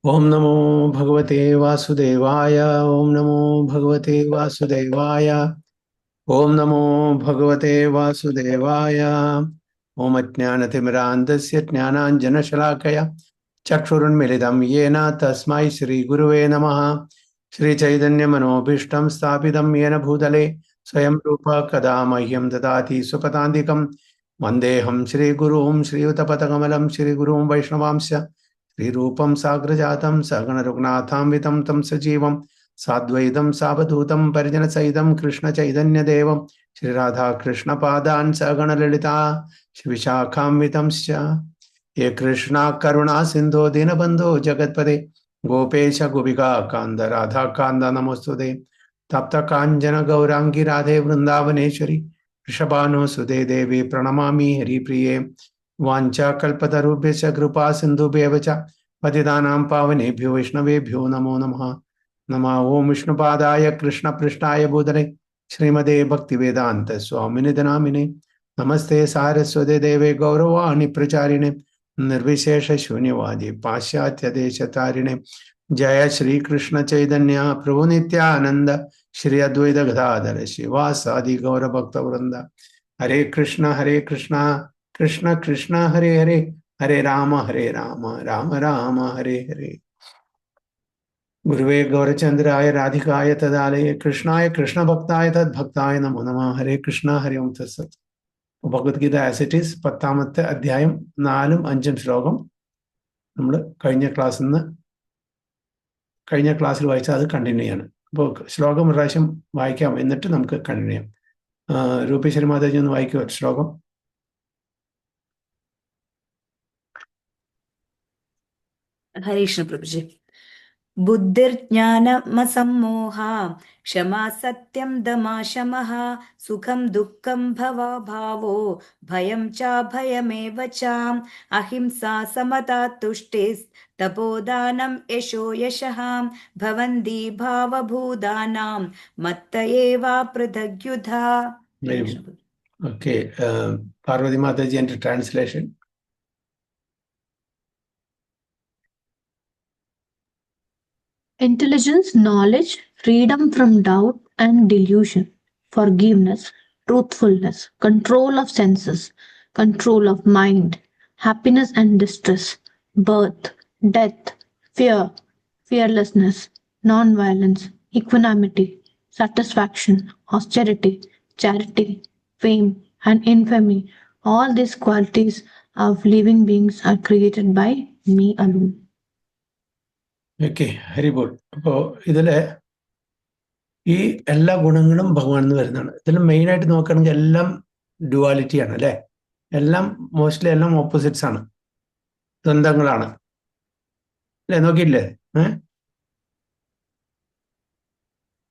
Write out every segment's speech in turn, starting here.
ओम नमो भगवते वासुदेवाय। ओम नमो भगवते वासुदेवाय। ओम नमो भगवते वासुदेवाय। ओम अज्ञानतिमिरान्धस्य ज्ञानाञ्जनशलाकया चक्षुरुन्मिलितं येन तस्मै श्रीगुरुवे नमः। श्रीचैतन्यमनोभीष्टं स्थापितं येन भूतले स्वयं रूप कदा मह्यं ददाति सुपदान्तिकं वन्देऽहं श्रीगुरुं श्रीयुतपदकमलं श्रीगुरुं वैष्णवांश्च श्रीरूपं साग्रजातं सगणरघुनाथान्वितं तं सजीवं साद्वैतं सावधूतं परिजनसहितं कृष्णचैतन्यदेवं श्रीराधाकृष्णपादान् सगणललिता विशाखान्वितंश्च। ये कृष्णा करुणा सिन्धो दीनबन्धो जगत्पते गोपेश गोपिका कान्द राधा कान्द नमोस्तुते। तप्त काञ्चन गौरांगी राधे वृन्दावनेश्वरी वृषभानुसुते देवी प्रणमामि हरिप्रिये। वाञ्छाकल्पतरुभ्यश्च कृपा सिन्धुभ्येव च पतितानां पावनेभ्यो वैष्णवेभ्यो नमो नमः। नमः ओं विष्णुपादाय कृष्णपृष्ठाय भूतले श्रीमते भक्तिवेदान्त स्वामिनिधि नामिने। नमस्ते सारस्वते देवे गौरवाणि प्रचारिणे निर्विशेष शून्यवादी पाश्चात्य देशतारिणे। जय श्री कृष्ण चैतन्य प्रभु नित्यानंद श्री अद्वैत गदाधर शिवासादि गौर भक्त वृंद। हरे कृष्ण कृष्ण कृष्ण हरे हरे हरे राम राम राम हरे हरे। गुरुवे गौरचंद्राय राधिकाय तदालये कृष्णाय कृष्ण भक्ताय तद्भक्ताय नमो नमः। हरे कृष्ण हरि ओम तत्सत्। ഭഗവത്ഗീത ആസ് ഇറ്റ് ഈസ് 10ാമത്തെ അധ്യായം 4ഉം 5ഉം ശ്ലോകം നമ്മൾ കഴിഞ്ഞ ക്ലാസ്സിൽ വായിച്ചാൽ അത് കണ്ടിന്യൂ ചെയ്യാണ്. അപ്പോൾ ശ്ലോകം ഒരു പ്രാവശ്യം വായിക്കാം, എന്നിട്ട് നമുക്ക് കണ്ടിന്യൂ ചെയ്യാം. രൂപേശ്വരി മാതാജി ഒന്ന് വായിക്കുമോ ശ്ലോകം? हरे कृष्ण प्रभु जी। बुद्धिर्ज्ञानमसम्मोहा क्षमा सत्यं दमा शमः सुखं दुःखं भवभावो भयं चाभयमेव च अहिंसा समता तुष्टिस्तपोदानं यशो यशः भवन्ति भावभूतानां मत्त एव पृथग्युधा। ഓക്കെ, പാർവതി മാതാജി എൻ്റെ translation. Intelligence, knowledge, freedom from doubt and delusion, forgiveness, truthfulness, control of senses, control of mind, happiness and distress, birth, death, fear, fearlessness, non-violence, equanimity, satisfaction, austerity, charity, fame, and infamy. All these qualities of living beings are created by me alone. Okay, Haribol. അപ്പോൾ ഇതിൽ ഈ എല്ലാ ഗുണങ്ങളും ഭഗവാൻ എന്ന് വരുന്നതാണ്. ഇതിൽ മെയിനായിട്ട് നോക്കുകയാണെങ്കിൽ എല്ലാം ഡ്യുവാലിറ്റിയാണ് അല്ലേ? എല്ലാം മോസ്റ്റ്ലി എല്ലാം ഓപ്പോസിറ്റ്സ് ആണ്, ദ്വന്ദ്ങ്ങളാണ് അല്ലേ? നോക്കിയില്ലേ?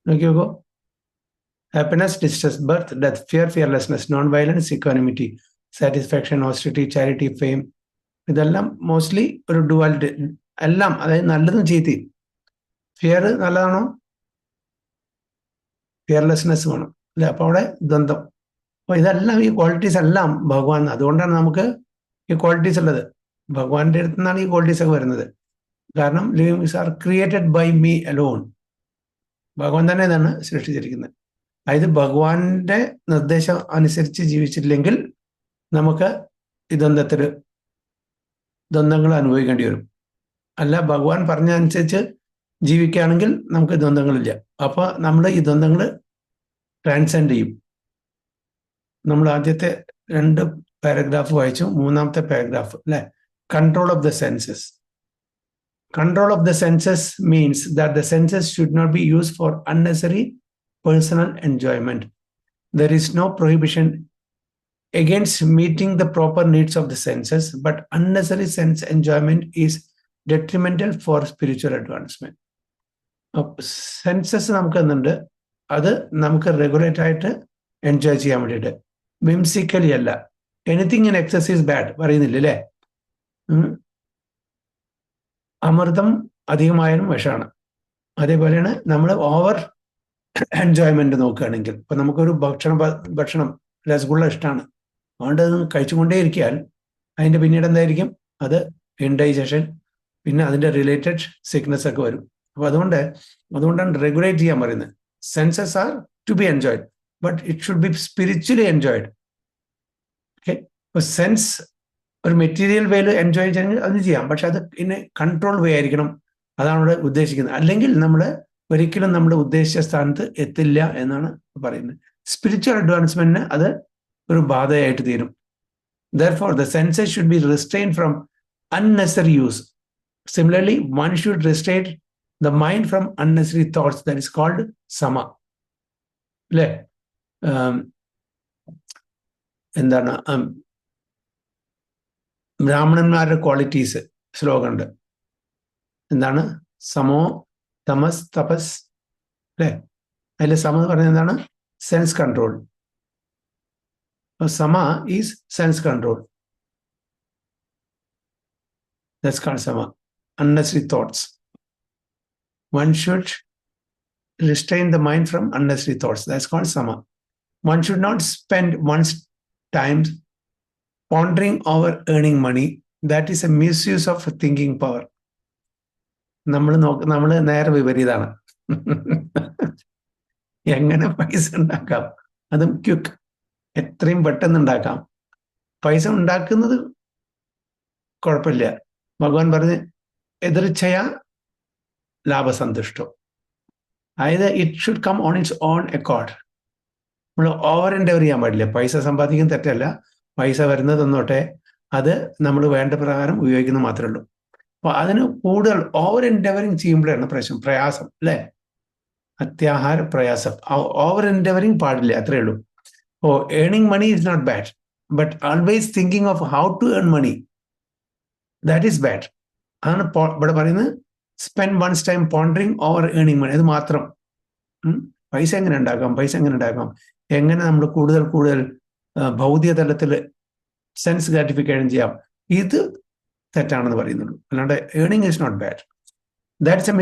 നോക്കി നോക്കൂ. Happiness, distress, birth, death, fear, fearlessness, non violence, equanimity, satisfaction, austerity, charity, fame. ഇതെല്ലാം മോസ്റ്റ്ലി ഒരു ഡ്യുവാലിറ്റി. എല്ലാം, അതായത് നല്ലതും ചീത്തയും. ഫിയർ നല്ലതാണോ? ഫിയർലെസ്നെസ് വേണം അല്ലേ? അപ്പോൾ അവിടെ ദ്വന്ദ്ം. അപ്പോൾ ഇതെല്ലാം, ഈ ക്വാളിറ്റീസ് എല്ലാം ഭഗവാൻ. അതുകൊണ്ടാണ് നമുക്ക് ഈ ക്വാളിറ്റീസ് ഉള്ളത്. ഭഗവാന്റെ അടുത്ത് നിന്നാണ് ഈ ക്വാളിറ്റീസ് ഒക്കെ വരുന്നത്. കാരണം livings are created by me alone. ഭഗവാൻ തന്നെ ഇതാണ് സൃഷ്ടിച്ചിരിക്കുന്നത്. അതായത് ഭഗവാന്റെ നിർദ്ദേശം അനുസരിച്ച് ജീവിച്ചില്ലെങ്കിൽ നമുക്ക് ഈ ദ്വന്ദ്ങ്ങൾ അനുഭവിക്കേണ്ടി വരും. അല്ല, ഭഗവാൻ പറഞ്ഞ അനുസരിച്ച് ജീവിക്കുകയാണെങ്കിൽ നമുക്ക് ദ്വന്ദ്ങ്ങളില്ല. അപ്പോൾ നമ്മൾ ഈ ദ്വന്ദ്ങ്ങൾ ട്രാൻസെൻഡ് ചെയ്യും. നമ്മൾ ആദ്യത്തെ 2 പാരഗ്രാഫ് വായിച്ചു. 3ാമത്തെ പാരഗ്രാഫ് അല്ലെ? Control of the census. Control of the senses means that the senses should not be used for unnecessary personal enjoyment. There is no prohibition against meeting the proper needs of the senses, but unnecessary sense enjoyment is detrimental for spiritual advancement. Census നമുക്ക് എന്നുണ്ട്, അത് നമുക്ക് regulate ആയിട്ട് enjoy ചെയ്യാൻ വേണ്ടിയിട്ട്, whimsically അല്ല. Anything in excess is bad പറയുന്നില്ല അല്ലേ? അമൃതം അധികമായാലും വിഷമാണ്. അതേപോലെയാണ് നമ്മൾ ഓവർ എൻജോയ്മെന്റ് നോക്കുകയാണെങ്കിൽ. ഇപ്പൊ നമുക്കൊരു ഭക്ഷണം രസഗുള്ള ഇഷ്ടമാണ്, അതുകൊണ്ട് അത് കഴിച്ചുകൊണ്ടേ ഇരിക്കാൻ അതിന്റെ പിന്നീട് എന്തായിരിക്കും? അത് ഇൻഡൈജഷൻ, പിന്നെ അതിൻ്റെ റിലേറ്റഡ് സിക്നസ് ഒക്കെ വരും. അപ്പോൾ അതുകൊണ്ടാണ് റെഗുലേറ്റ് ചെയ്യാൻ പറയുന്നത്. Senses are to be enjoyed, but it should be spiritually enjoyed. Okay, ഇപ്പോൾ സെൻസ് ഒരു മെറ്റീരിയൽ വേയിൽ എൻജോയ് ചെയ്യണമെങ്കിൽ അത് ചെയ്യാം, പക്ഷെ അത് ഇൻ കൺട്രോൾ വേ ആയിരിക്കണം. അതാണ് ഇവിടെ ഉദ്ദേശിക്കുന്നത്. അല്ലെങ്കിൽ നമ്മൾ ഒരിക്കലും നമ്മുടെ ഉദ്ദേശിച്ച സ്ഥാനത്ത് എത്തില്ല എന്നാണ് പറയുന്നത്. സ്പിരിച്വൽ അഡ്വാൻസ്മെന്റിന് അത് ഒരു ബാധയായിട്ട് തീരും. Therefore, the senses should be restrained from unnecessary use. Similarly, one should restrain the mind from unnecessary thoughts. That is called sama. എന്താണ് ബ്രാഹ്മണന്മാരുടെ ക്വാളിറ്റീസ് ശ്ലോകം ഉണ്ട്. എന്താണ്? സമോ തമസ് തപസ്, അല്ലേ? അതിൽ സമ എന്ന് പറഞ്ഞാൽ എന്താണ്? Sense control. Sama is sense control. That's called sama. Unnecessary thoughts. One should restrain the mind from unnecessary thoughts. That's called sama. One should not spend one's time pondering over earning money. That is a misuse of thinking power. നമ്മൾ നേരെ വിപരീതമാണ്. എങ്ങനെ പൈസ ഉണ്ടാക്കാം, അതും quick, എത്രയും പെട്ടെന്ന് ഉണ്ടാക്കാം. പൈസ ഉണ്ടാക്കുന്നത് കുഴപ്പമില്ല. ഭഗവാൻ പറഞ്ഞ് എതിർച്ചയാ ലാഭസന്തുഷ്ടോ. അതായത് it should come on its own accord. നമ്മൾ ഓവർ എൻഡെവർ ചെയ്യാൻ പാടില്ല. പൈസ സമ്പാദിക്കുന്നത് തെറ്റല്ല, പൈസ വരുന്നത് തന്നോട്ടെ, അത് നമ്മൾ വേണ്ട പ്രകാരം ഉപയോഗിക്കുന്നത് മാത്രമേ ഉള്ളൂ. അപ്പോൾ അതിന് കൂടുതൽ ഓവർ എൻഡെവറിങ് ചെയ്യുമ്പോഴാണ് പ്രയാസം, അല്ലേ? അത്യാഹാര പ്രയാസം. ഓവർ എൻഡെവറിങ് പാടില്ല, അത്രയേ ഉള്ളൂ. Oh, earning money is not bad, but always thinking of how to earn money, that is bad. അതാണ് ഇവിടെ പറയുന്നത്, spend one's time pondering over earning money. അത് മാത്രം. പൈസ എങ്ങനെ ഉണ്ടാക്കാം, എങ്ങനെ നമ്മൾ കൂടുതൽ ഭൗതിക തലത്തിൽ സെൻസ് ഗ്രാറ്റിഫിക്കേഷൻ ചെയ്യാം, ഇത് തെറ്റാണെന്ന് പറയുന്നുള്ളൂ. അല്ലാണ്ട് earning is not bad. That's a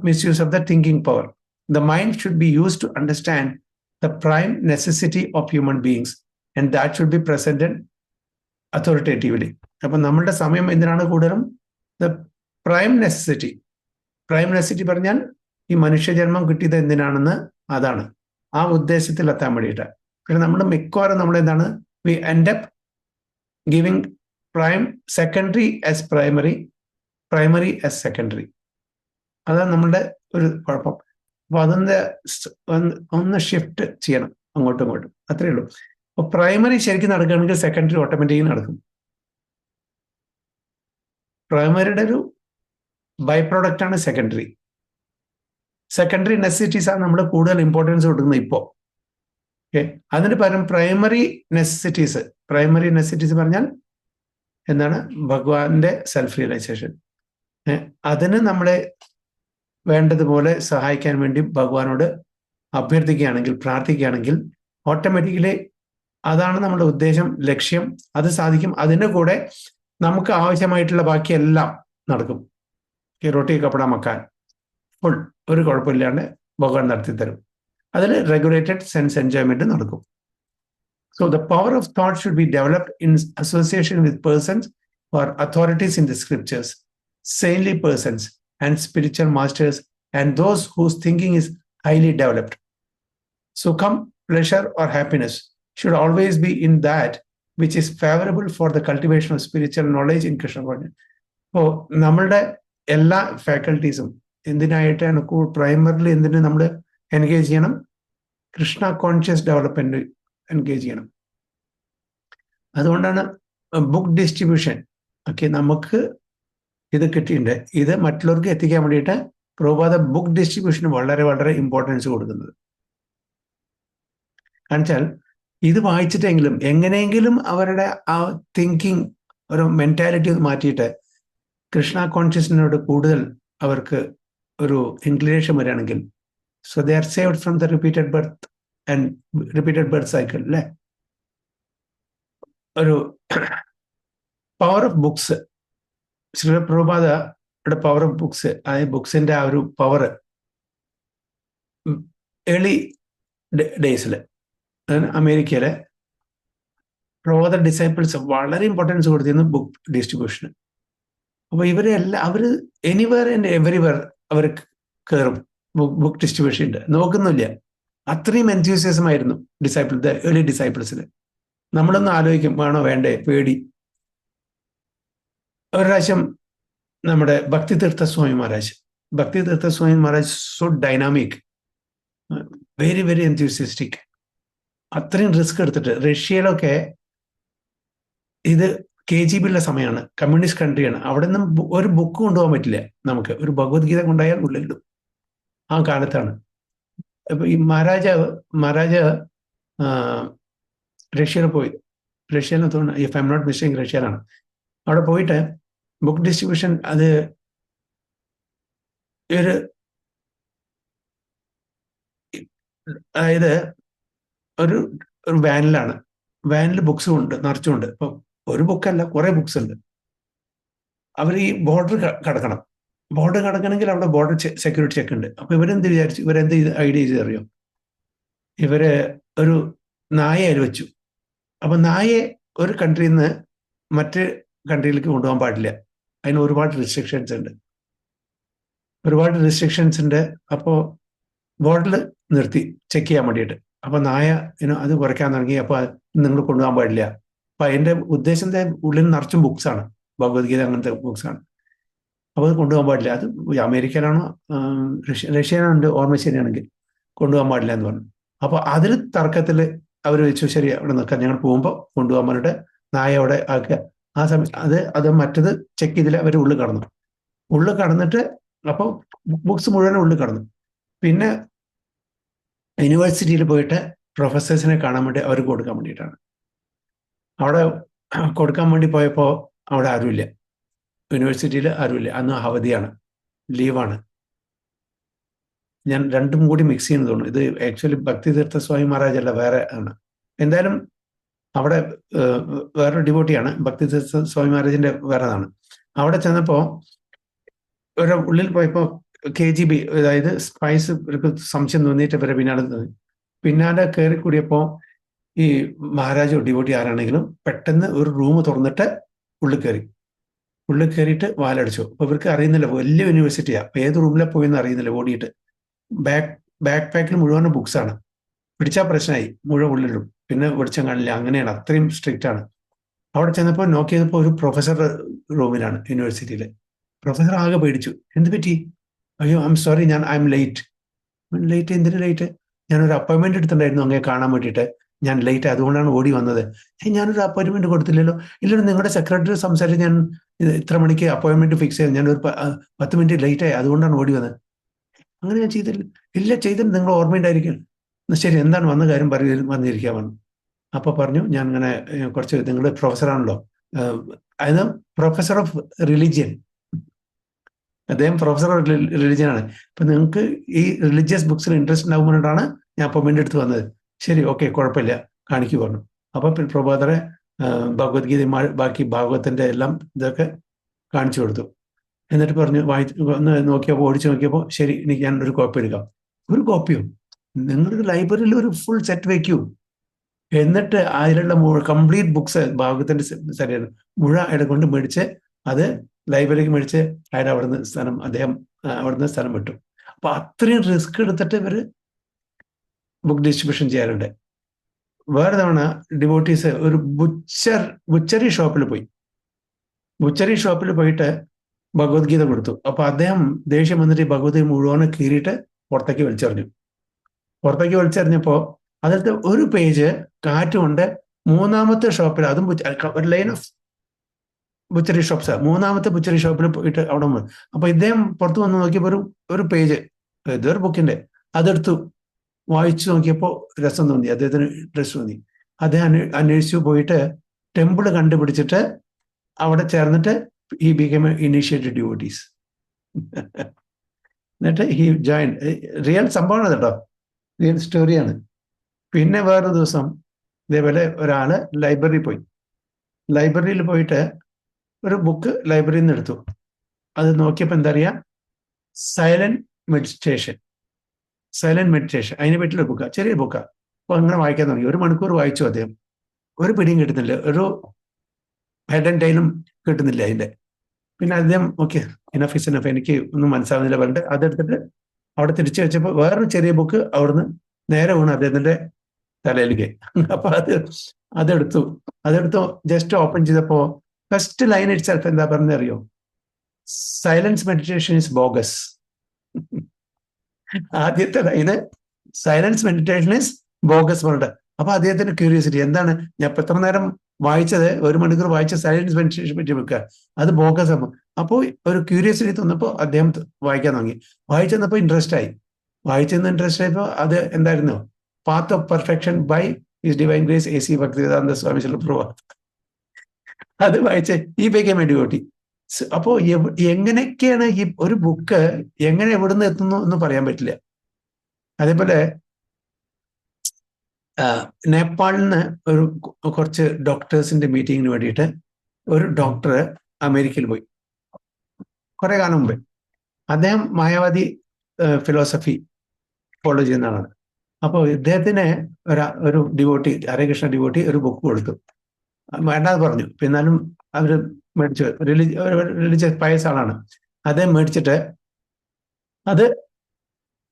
misuse of the thinking power. The mind should be used to understand the prime necessity of human beings, and that should be presented authoritatively. അപ്പം നമ്മളുടെ സമയം എന്തിനാണ് കൂടുതലും? ദ പ്രൈം നെസസിറ്റി പറഞ്ഞാൽ ഈ മനുഷ്യജന്മം കിട്ടിയത് എന്തിനാണെന്ന്, അതാണ് ആ ഉദ്ദേശത്തിൽ എത്താൻ വേണ്ടിയിട്ട്. പക്ഷെ നമ്മൾ മിക്കവാറും നമ്മളെന്താണ്, V end up giving secondary as primary as secondary. അതാണ് നമ്മളുടെ ഒരു കുഴപ്പം. അപ്പൊ അതിന്റെ ഒന്ന് ഷിഫ്റ്റ് ചെയ്യണം അങ്ങോട്ടും ഇങ്ങോട്ടും, അത്രയേ ഉള്ളൂ. അപ്പൊ പ്രൈമറി ശരിക്കും നടക്കുകയാണെങ്കിൽ സെക്കൻഡറി ഓട്ടോമാറ്റിക്കലി നടക്കും. പ്രൈമറിയുടെ ഒരു ബൈ പ്രോഡക്റ്റ് ആണ് സെക്കൻഡറി നെസസിറ്റീസ് ആണ് നമ്മൾ കൂടുതൽ ഇമ്പോർട്ടൻസ് കൊടുക്കുന്നത് ഇപ്പോൾ. ഓക്കെ, അതിന് പകരം പ്രൈമറി നെസസിറ്റീസ് പറഞ്ഞാൽ എന്താണ്? ഭഗവാന്റെ സെൽഫ് റിയലൈസേഷൻ. അതിന് നമ്മളെ വേണ്ടതുപോലെ സഹായിക്കാൻ വേണ്ടി ഭഗവാനോട് അഭ്യർത്ഥിക്കുകയാണെങ്കിൽ, പ്രാർത്ഥിക്കുകയാണെങ്കിൽ, ഓട്ടോമാറ്റിക്കലി അതാണ് നമ്മുടെ ഉദ്ദേശം, ലക്ഷ്യം, അത് സാധിക്കും. അതിൻ്റെ കൂടെ നമുക്ക് ആവശ്യമായിട്ടുള്ള ബാക്കിയെല്ലാം നടക്കും. റൊട്ടി കപ്പട മക്കാൻ ഫുൾ ഒരു കുഴപ്പമില്ലാണ്ട് ഭഗവാൻ നടത്തിത്തരും. അതിൽ റെഗുലേറ്റഡ് സെൻസ് എൻജോയ്മെന്റ് നടക്കും. So the power of thought should be developed in association with persons or authorities in the scriptures, saintly persons and spiritual masters, and those whose thinking is highly developed. So come pleasure or happiness should always be in that which is favorable for the cultivation of spiritual knowledge in Krishna consciousness. അപ്പോൾ നമ്മളുടെ എല്ലാ ഫാക്കൽറ്റീസും എന്തിനായിട്ടാണ് primarily എന്തിനു നമ്മൾ engage ചെയ്യണം? Krishna conscious development engage ചെയ്യണം. അതുകൊണ്ടാണ് book distribution ഒക്കെ നമുക്ക് ഇത് കിട്ടിയിട്ടുണ്ട്. ഇത് മറ്റുള്ളവർക്ക് എത്തിക്കാൻ വേണ്ടിയിട്ട് പ്രഭുപാദ ബുക്ക് ഡിസ്ട്രിബ്യൂഷന് വളരെ വളരെ ഇമ്പോർട്ടൻസ് കൊടുക്കുന്നത്. കാരണം വെച്ചാൽ ഇത് വായിച്ചിട്ടെങ്കിലും എങ്ങനെയെങ്കിലും അവരുടെ ആ തിങ്കിങ്, ഒരു മെന്റാലിറ്റി മാറ്റിയിട്ട് കൃഷ്ണ കോൺഷ്യസ്നോട് കൂടുതൽ അവർക്ക് ഒരു ഇൻക്ലിനേഷൻ വരികയാണെങ്കിൽ, so they are saved from the repeated birth cycle, അല്ലേ? ഒരു പവർ ഓഫ് ബുക്സ്, ശ്രീ പ്രഭുപാദയുടെ പവർ ഓഫ് ബുക്സ്, അതായത് ബുക്സിന്റെ ആ ഒരു പവർ ഏർലി ഡേയ്സിൽ അമേരിക്കയിലെ പ്രഭുപാദ ഡിസൈപ്പിൾസ് വളരെ ഇമ്പോർട്ടൻസ് കൊടുത്തിരുന്നു ബുക്ക് ഡിസ്ട്രിബ്യൂഷന്. അപ്പൊ അവര് എനിവേർ ആൻഡ് എവരിവർ അവർ കയറും. ബുക്ക് ഡിസ്ട്രിബ്യൂഷൻ്റെ നോക്കുന്നില്ല. അത്രയും എൻത്യൂസിയാസം ആയിരുന്നു ഏർലി ഡിസൈപ്പിൾസിന്. നമ്മളൊന്ന് ആലോചിക്കും, വേണോ വേണ്ടേ, പേടി. ഒരു പ്രാവശ്യം നമ്മുടെ Bhaktitirtha Swami Maharaj so dynamic, very very enthusiastic. അത്രയും റിസ്ക് എടുത്തിട്ട് റഷ്യയിലൊക്കെ ഇത് KGBയുടെ സമയമാണ്, കമ്മ്യൂണിസ്റ്റ് കൺട്രിയാണ്. അവിടെ നിന്നും ഒരു ബുക്ക് കൊണ്ടുപോകാൻ പറ്റില്ല നമുക്ക്. ഒരു ഭഗവത്ഗീത കൊണ്ടായാൽ ഉള്ളിലിടും. ആ കാലത്താണ്. അപ്പൊ ഈ മഹാരാജ റഷ്യയിൽ പോയി. റഷ്യയിൽ തോന്നുന്നു, if I am not mistake, റഷ്യയിലാണ്. അവിടെ പോയിട്ട് ബുക്ക് ഡിസ്ട്രിബ്യൂഷൻ അത് അതായത് ഒരു വാനിലാണ്. വാനിൽ ബുക്സ് ഉണ്ട്, നിറച്ചുണ്ട്. ഇപ്പൊ ഒരു ബുക്കല്ല, കുറെ ബുക്സ് ഉണ്ട്. അവർ ഈ ബോർഡർ കടക്കണം. ബോർഡർ കടക്കണമെങ്കിൽ അവിടെ ബോർഡർ സെക്യൂരിറ്റി ചെക്ക് ഉണ്ട്. അപ്പൊ ഇവരെന്ത് ഐഡിയ ചെയ്തറിയോ? ഇവര് ഒരു നായയെ വെച്ചു. അപ്പൊ നായയെ ഒരു കൺട്രിയിൽ നിന്ന് മറ്റ് കൺട്രിയിലേക്ക് കൊണ്ടുപോകാൻ പാടില്ല. അതിന് ഒരുപാട് റെസ്ട്രിക്ഷൻസ് ഉണ്ട്. അപ്പോൾ ബോർഡറിൽ നിർത്തി ചെക്ക് ചെയ്യാൻ വേണ്ടിയിട്ട്. അപ്പൊ നായ അത് കുറയ്ക്കാൻ തുടങ്ങി. അപ്പൊ നിങ്ങൾ കൊണ്ടുപോകാൻ പാടില്ല. അപ്പൊ അതിന്റെ ഉദ്ദേശത്തിന്റെ ഉള്ളിൽ നിറച്ചും ബുക്സാണ്, ഭഗവത്ഗീത അങ്ങനത്തെ ബുക്സാണ്. അപ്പോൾ അത് കൊണ്ടുപോകാൻ പാടില്ല. അത് അമേരിക്കയിലാണോ റഷ്യയിലാണോ എൻ്റെ ഓർമ്മ ശരിയാണെങ്കിൽ കൊണ്ടുപോകാൻ പാടില്ല എന്ന് പറഞ്ഞു. അപ്പൊ അതിൽ തർക്കത്തിൽ അവർ വെച്ചു, ശരി അവിടെ നിൽക്കാം, ഞങ്ങൾ പോകുമ്പോൾ കൊണ്ടുപോകാൻ പറഞ്ഞിട്ട് നായ അവിടെ ആക്കുക. ആ സമയം അത് മറ്റത് ചെക്ക് ചെയ്തില്ല. അവർ ഉള്ളിൽ കടന്നിട്ട് അപ്പോൾ ബുക്സ് മുഴുവൻ ഉള്ളിൽ കടന്നു. പിന്നെ യൂണിവേഴ്സിറ്റിയിൽ പോയിട്ട് പ്രൊഫസേഴ്സിനെ കാണാൻ വേണ്ടി അവർ കൊടുക്കാൻ വേണ്ടിയിട്ടാണ്. അവിടെ കൊടുക്കാൻ വേണ്ടി പോയപ്പോൾ അവിടെ ആരുമില്ല, യൂണിവേഴ്സിറ്റിയിൽ ആരുമില്ല. അന്ന് അവധിയാണ്, ലീവാണ്. ഞാൻ രണ്ടും കൂടി മിക്സ് ചെയ്യുന്നു തോന്നുന്നു. ഇത് ആക്ച്വലി ഭക്തിതീർത്ഥ സ്വാമി മഹാരാജ് അല്ല, വേറെ ആണ്. എന്തായാലും അവിടെ വേറൊരു ഡിവോട്ടിയാണ്, ഭക്തിതീർത്ഥ സ്വാമി മഹാരാജിന്റെ വേറെതാണ്. അവിടെ ചെന്നപ്പോൾ ഉള്ളിൽ പോയപ്പോൾ KGB, അതായത് സ്പൈസ് സംശയം തോന്നിയിട്ട് ഇവരെ പിന്നാലെ കയറി കൂടിയപ്പോൾ ഈ മഹാരാജോ ഡിവോട്ടി ആരാണെങ്കിലും പെട്ടെന്ന് ഒരു റൂം തുറന്നിട്ട് ഉള്ളിൽ കയറിയിട്ട് വാലടിച്ചു. അപ്പൊ ഇവർക്ക് അറിയുന്നില്ല, വലിയ യൂണിവേഴ്സിറ്റിയാ, അപ്പൊ ഏത് റൂമിലാണ് പോയെന്ന് അറിയുന്നില്ല. ഓടിയിട്ട് ബാക്ക് പാക്കിൽ മുഴുവൻ ബുക്സാണ്. പിടിച്ചാൽ പ്രശ്നമായി, മുഴുവൻ ഉള്ളിലും. പിന്നെ വെളിച്ചം കാണില്ല. അങ്ങനെയാണ്, അത്രയും സ്ട്രിക്റ്റ് ആണ്. അവിടെ ചെന്നപ്പോൾ നോക്കിയപ്പോൾ ഒരു പ്രൊഫസർ റൂമിലാണ് യൂണിവേഴ്സിറ്റിയിൽ. പ്രൊഫസർ ആകെ പേടിച്ചു. എന്ത് പറ്റി? അയ്യോ, I am sorry, I M late. എന്തിനു ലേറ്റ്? ഞാനൊരു അപ്പോയിൻമെന്റ് എടുത്തിട്ടുണ്ടായിരുന്നു അങ്ങനെ കാണാൻ വേണ്ടിയിട്ട്. ഞാൻ ലേറ്റ്, അതുകൊണ്ടാണ് ഓടി വന്നത്. ഞാനൊരു അപ്പോയിൻമെന്റ് കൊടുത്തില്ലല്ലോ. ഇല്ലല്ലോ, നിങ്ങളുടെ സെക്രട്ടറി സംസാരിച്ച് ഞാൻ ഇത്ര മണിക്ക് അപ്പോയിൻമെന്റ് ഫിക്സ് ചെയ്തു. ഞാനൊരു 10 മിനിറ്റ് ലേറ്റായി, അതുകൊണ്ടാണ് ഓടി വന്നത്. അങ്ങനെ ഞാൻ ചെയ്തില്ല. ഇല്ല, ചെയ്തിട്ട് നിങ്ങൾ ഓർമ്മയുണ്ടായിരിക്കും. ശരി, എന്താണ് വന്ന കാര്യം വന്നിരിക്കാൻ പറഞ്ഞു. അപ്പൊ പറഞ്ഞു, ഞാൻ ഇങ്ങനെ കുറച്ച്, നിങ്ങളുടെ പ്രൊഫസറാണല്ലോ, അതായത് പ്രൊഫസർ ഓഫ് റിലിജിയൻ, അദ്ദേഹം പ്രൊഫസർ ഓഫ് റിലിജിയൻ ആണ്. അപ്പൊ നിങ്ങൾക്ക് ഈ റിലീജിയസ് ബുക്സിൽ ഇൻട്രസ്റ്റ് ഉണ്ടാകുമ്പോഴാണ് ഞാൻ അപ്പോയിൻമെന്റ് എടുത്ത് വന്നത്. ശരി, ഓക്കെ, കുഴപ്പമില്ല, കാണിക്കു പറഞ്ഞു. അപ്പൊ പ്രഭാതരെ ഭഗവത്ഗീത ബാക്കി ഭാഗവത്തിന്റെ എല്ലാം ഇതൊക്കെ കാണിച്ചു കൊടുത്തു. എന്നിട്ട് പറഞ്ഞു, ഒന്ന് നോക്കിയപ്പോൾ, ഓടിച്ചു നോക്കിയപ്പോൾ, ശരി, എനിക്ക് ഞാൻ ഒരു കോപ്പി എടുക്കാം. ഒരു കോപ്പിയോ? നിങ്ങളുടെ ലൈബ്രറിയിൽ ഒരു ഫുൾ സെറ്റ് വയ്ക്കൂ. എന്നിട്ട് അതിലുള്ള കംപ്ലീറ്റ് ബുക്സ് ഭാഗവത്തിന്റെ ശരിയാണ് മുഴുവൻ കൊണ്ട് മേടിച്ച് അത് ലൈബ്രറിക്ക് മേടിച്ച് അദ്ദേഹം അവിടുന്ന് സ്ഥലം വിട്ടു. അപ്പൊ അത്രയും റിസ്ക് എടുത്തിട്ട് ഇവര് ബുക്ക് ഡിസ്ട്രിബ്യൂഷൻ ചെയ്യാറുണ്ട്. വേറെ തവണ ഡിവോട്ടീസ് ഒരു ബുച്ചറി ഷോപ്പിൽ പോയിട്ട് ഭഗവത്ഗീത കൊടുത്തു. അപ്പൊ അദ്ദേഹം ദേഷ്യം വന്നിട്ട് ഭഗവത്ഗീത മുഴുവൻ കീറിയിട്ട് പുറത്തേക്ക് വലിച്ചെറിഞ്ഞപ്പോ അതിലത്തെ ഒരു പേജ് കാറ്റുകൊണ്ട് മൂന്നാമത്തെ ഷോപ്പിൽ, അതും ഒരു ലൈൻ ഓഫ് ബുച്ചറി ഷോപ്പ്സ്, മൂന്നാമത്തെ ബുച്ചറി ഷോപ്പിൽ പോയിട്ട് അവിടെ വന്നു. അപ്പൊ ഇദ്ദേഹം പുറത്ത് വന്ന് നോക്കിയപ്പോൾ ഒരു പേജ്, ഇതൊരു ബുക്കിന്റെ, അതെടുത്തു വായിച്ചു നോക്കിയപ്പോൾ രസം തോന്നി, അദ്ദേഹത്തിന് ഇൻട്രസ്റ്റ് തോന്നി. അദ്ദേഹം അന്വേഷിച്ചു പോയിട്ട് ടെമ്പിൾ കണ്ടുപിടിച്ചിട്ട് അവിടെ ചേർന്നിട്ട് he became an initiated devotees. എന്നിട്ട് he joined. റിയൽ സംഭവമാണ് കേട്ടോ, റിയൽ സ്റ്റോറിയാണ്. പിന്നെ വേറൊരു ദിവസം ഇതേപോലെ ഒരാള് ലൈബ്രറിയിൽ പോയിട്ട് ഒരു ബുക്ക് ലൈബ്രറിയിൽ നിന്ന് എടുത്തു. അത് നോക്കിയപ്പോൾ എന്താ അറിയാ, സൈലന്റ് മെഡിറ്റേഷൻ, അതിനെ പറ്റിയുള്ള ബുക്കാ, ചെറിയ ബുക്കാ. അപ്പൊ അങ്ങനെ വായിക്കാൻ തുടങ്ങി. 1 മണിക്കൂർ വായിച്ചു. അദ്ദേഹം ഒരു പിടിയും കിട്ടുന്നില്ല, ഒരു ഹെഡ് ആൻഡ് ടൈലും കിട്ടുന്നില്ല അതിന്റെ. പിന്നെ അദ്ദേഹം ഓക്കെ ഇനഫ് ഇസ് ഇനഫ്, എനിക്ക് ഒന്നും മനസ്സിലാവുന്നില്ല പറഞ്ഞിട്ട് അതെടുത്തിട്ട് അവിടെ തിരിച്ചു വെച്ചപ്പോൾ വേറൊരു ചെറിയ ബുക്ക് അവിടുന്ന് നേരെ വീണ് അദ്ദേഹത്തിന്റെ തലയിലേക്ക്. അപ്പൊ അതെടുത്തു ജസ്റ്റ് ഓപ്പൺ ചെയ്തപ്പോ ഫസ്റ്റ് ലൈൻ ഇറ്റ് സെൽഫ് എന്താ പറഞ്ഞറിയോ? Silence meditation is bogus. ആദ്യത്തെ ലൈന് സൈലൻസ് മെഡിറ്റേഷൻ ഇസ് ബോഗസ് പറഞ്ഞിട്ട്. അപ്പൊ അദ്ദേഹത്തിന് ക്യൂരിയോസിറ്റി എന്താണ്, ഞാൻ ഇപ്പൊ എത്ര നേരം വായിച്ചത്, 1 മണിക്കൂർ വായിച്ച സൈലൻസ് മെഡിറ്റേഷൻ പറ്റി വെക്കുക, അത് ബോഗസ് ആണ്. അപ്പോൾ ഒരു ക്യൂരിയോസിറ്റി തോന്നപ്പോൾ അദ്ദേഹം വായിക്കാൻ തുടങ്ങി. വായിച്ചപ്പോൾ ഇൻട്രസ്റ്റ് ആയപ്പോൾ അത് എന്തായിരുന്നു? Path of perfection by his divine grace AC Bhaktivedanta Swami Srila Prabhupad. അത് വായിച്ച് ഈ became a devotee. അപ്പോ എങ്ങനെയൊക്കെയാണ് ഈ ഒരു ബുക്ക് എങ്ങനെ എവിടുന്ന് എത്തുന്നു എന്ന് പറയാൻ പറ്റില്ല. അതേപോലെ നേപ്പാളിൽ നിന്ന് കുറച്ച് ഡോക്ടേഴ്സിന്റെ മീറ്റിങ്ങിന് വേണ്ടിയിട്ട് ഒരു ഡോക്ടർ അമേരിക്കയിൽ പോയി കുറെ കാലം മുമ്പേ. അദ്ദേഹം മായാവാദി ഫിലോസഫി ഫോളോ ചെയ്യുന്ന ആളാണ്. അപ്പോൾ ഇദ്ദേഹത്തിന് ഒരു ഡിവോട്ടി, ഹരേകൃഷ്ണ ഡിവോട്ടി ഒരു ബുക്ക് കൊടുത്തു. വേണ്ടാതെ പറഞ്ഞു. എന്നാലും അവര് മേടിച്ചു. റിലീജിയസ് പയസ് ആളാണ്. അദ്ദേഹം മേടിച്ചിട്ട് അത്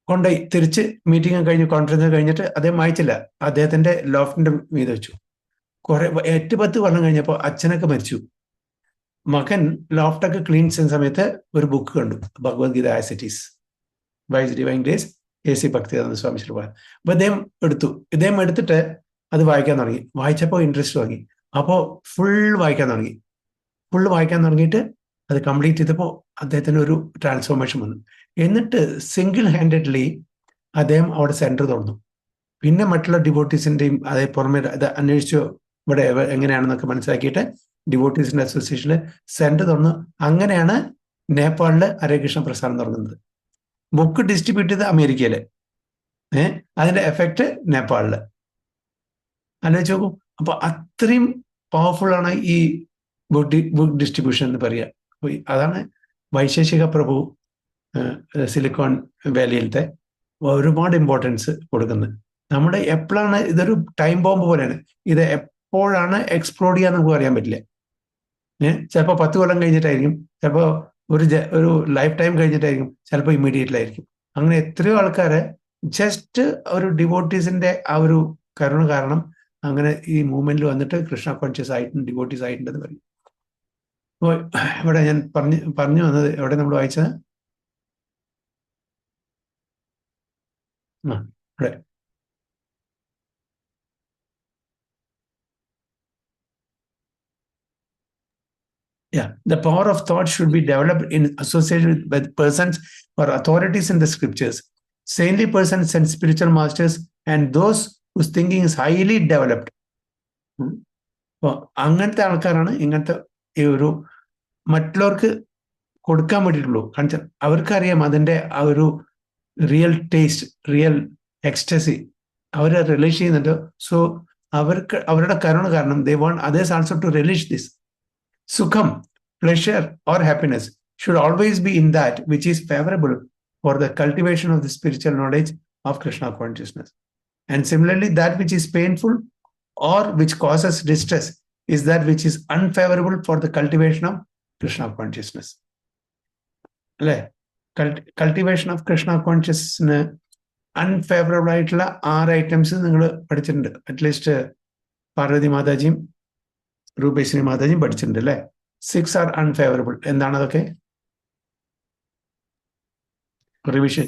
കൊണ്ടുപോയി തിരിച്ച് മീറ്റിംഗ് കഴിഞ്ഞ് കോൺഫറൻസ് കഴിഞ്ഞിട്ട് അദ്ദേഹം വായിച്ചില്ല. അദ്ദേഹത്തിന്റെ ലോഫ്റ്റിന്റെ മീതെ വെച്ചു. 8-10 കൊല്ലം കഴിഞ്ഞപ്പോൾ അച്ഛനൊക്കെ മരിച്ചു. മകൻ ലോഫ്റ്റൊക്കെ ക്ലീൻ ചെയ്യുന്ന സമയത്ത് ഒരു ബുക്ക് കണ്ടു, Bhagavad Gita as it is by divine grace AC Bhaktivedanta Swami Shri Prabhupad. അപ്പൊ ഇദ്ദേഹം എടുത്തിട്ട് അത് വായിക്കാൻ തുടങ്ങി. വായിച്ചപ്പോൾ ഇൻട്രസ്റ്റ് തുടങ്ങി. അപ്പോൾ ഫുൾ വായിക്കാൻ തുടങ്ങിയിട്ട് അത് കംപ്ലീറ്റ് ചെയ്തപ്പോൾ അദ്ദേഹത്തിന് ഒരു ട്രാൻസ്ഫോർമേഷൻ വന്നു. എന്നിട്ട് സിംഗിൾ ഹാൻഡഡ്ലി അദ്ദേഹം അവിടെ സെന്റർ തുറന്നു. പിന്നെ മറ്റുള്ള ഡിവോട്ടീസിന്റെയും അതേ പുറമെ അത് അന്വേഷിച്ചു ഇവിടെ എങ്ങനെയാണെന്നൊക്കെ മനസ്സിലാക്കിയിട്ട് ഡിവോട്ടീസിന്റെ അസോസിയേഷനിൽ സെന്റർ തുറന്നു. അങ്ങനെയാണ് നേപ്പാളില് ഹരേകൃഷ്ണ പ്രസ്ഥാനം തുടങ്ങുന്നത്. ബുക്ക് ഡിസ്ട്രിബ്യൂട്ട് ചെയ്ത് അമേരിക്കയില്, അതിന്റെ എഫക്റ്റ് നേപ്പാളില്. ആലോചിച്ച് നോക്കൂ. അപ്പൊ അത്രയും പവർഫുൾ ആണ് ഈ ബുക്ക് ഡിസ്ട്രിബ്യൂഷൻ എന്ന് പറയുക. അതാണ് വൈശേഷിക പ്രഭു സിലിക്കോൺ വാലിയിലത്തെ ഒരുപാട് ഇമ്പോർട്ടൻസ് കൊടുക്കുന്നത്. നമ്മുടെ എപ്പോഴാണ് ഇതൊരു ടൈം ബോംബ് പോലെയാണ്. ഇത് എപ്പോഴാണ് എക്സ്പ്ലോഡ് ചെയ്യാന്ന് നമുക്ക് അറിയാൻ പറ്റില്ല. ചിലപ്പോൾ 10 കൊല്ലം കഴിഞ്ഞിട്ടായിരിക്കും, ചിലപ്പോൾ ഒരു ലൈഫ് ടൈം കഴിഞ്ഞിട്ടായിരിക്കും, ചിലപ്പോൾ ഇമ്മീഡിയറ്റ്ലായിരിക്കും. അങ്ങനെ എത്രയോ ആൾക്കാരെ ജസ്റ്റ് ഒരു ഡിവോട്ടീസിന്റെ ആ ഒരു കരുണ കാരണം അങ്ങനെ ഈ മൂവ്മെന്റിൽ വന്നിട്ട് കൃഷ്ണ കോൺഷ്യസ് ആയിട്ടും ഡിവോട്ടീസ് ആയിട്ടുണ്ടെന്ന് പറയും. അപ്പോൾ ഇവിടെ ഞാൻ പറഞ്ഞു വന്നത് എവിടെ നമ്മൾ വായിച്ചത്? ഇവിടെ Yeah, the power of thought should be developed in association with persons or authorities in the scriptures, saintly persons and spiritual masters, and those whose thinking is highly developed. അപ്പോൾ അങ്ങനത്തെ ആൾക്കാരാണ് ഇങ്ങനത്തെ ഈ ഒരു മറ്റുള്ളവർക്ക് കൊടുക്കാൻ വേണ്ടിയിട്ടുള്ളൂ. കാരണം അവർക്കറിയാം അതിൻ്റെ ആ ഒരു റിയൽ ടേസ്റ്റ്, റിയൽ എക്സ്റ്റസി അവരെ റിലീസ് ചെയ്യുന്നുണ്ട്. സോ അവരുടെ കരുണ കാരണം they want others also to relish this. Sukham, pleasure or happiness should always be in that which is favorable for the cultivation of the spiritual knowledge of Krishna consciousness. And similarly, that which is painful or which causes distress is that which is unfavorable for the cultivation of Krishna consciousness. Cultivation of Krishna consciousness unfavorable ആയിട്ടുള്ള 6 items നിങ്ങൾ പഠിച്ചിട്ടുണ്ട്. At least Parvathi മാതാജിയും രൂപേശ്വരി മാതാജിയും പഠിച്ചിട്ടുണ്ട് അല്ലേ? 6 are unfavorable. എന്താണ് അതൊക്കെ? Revision.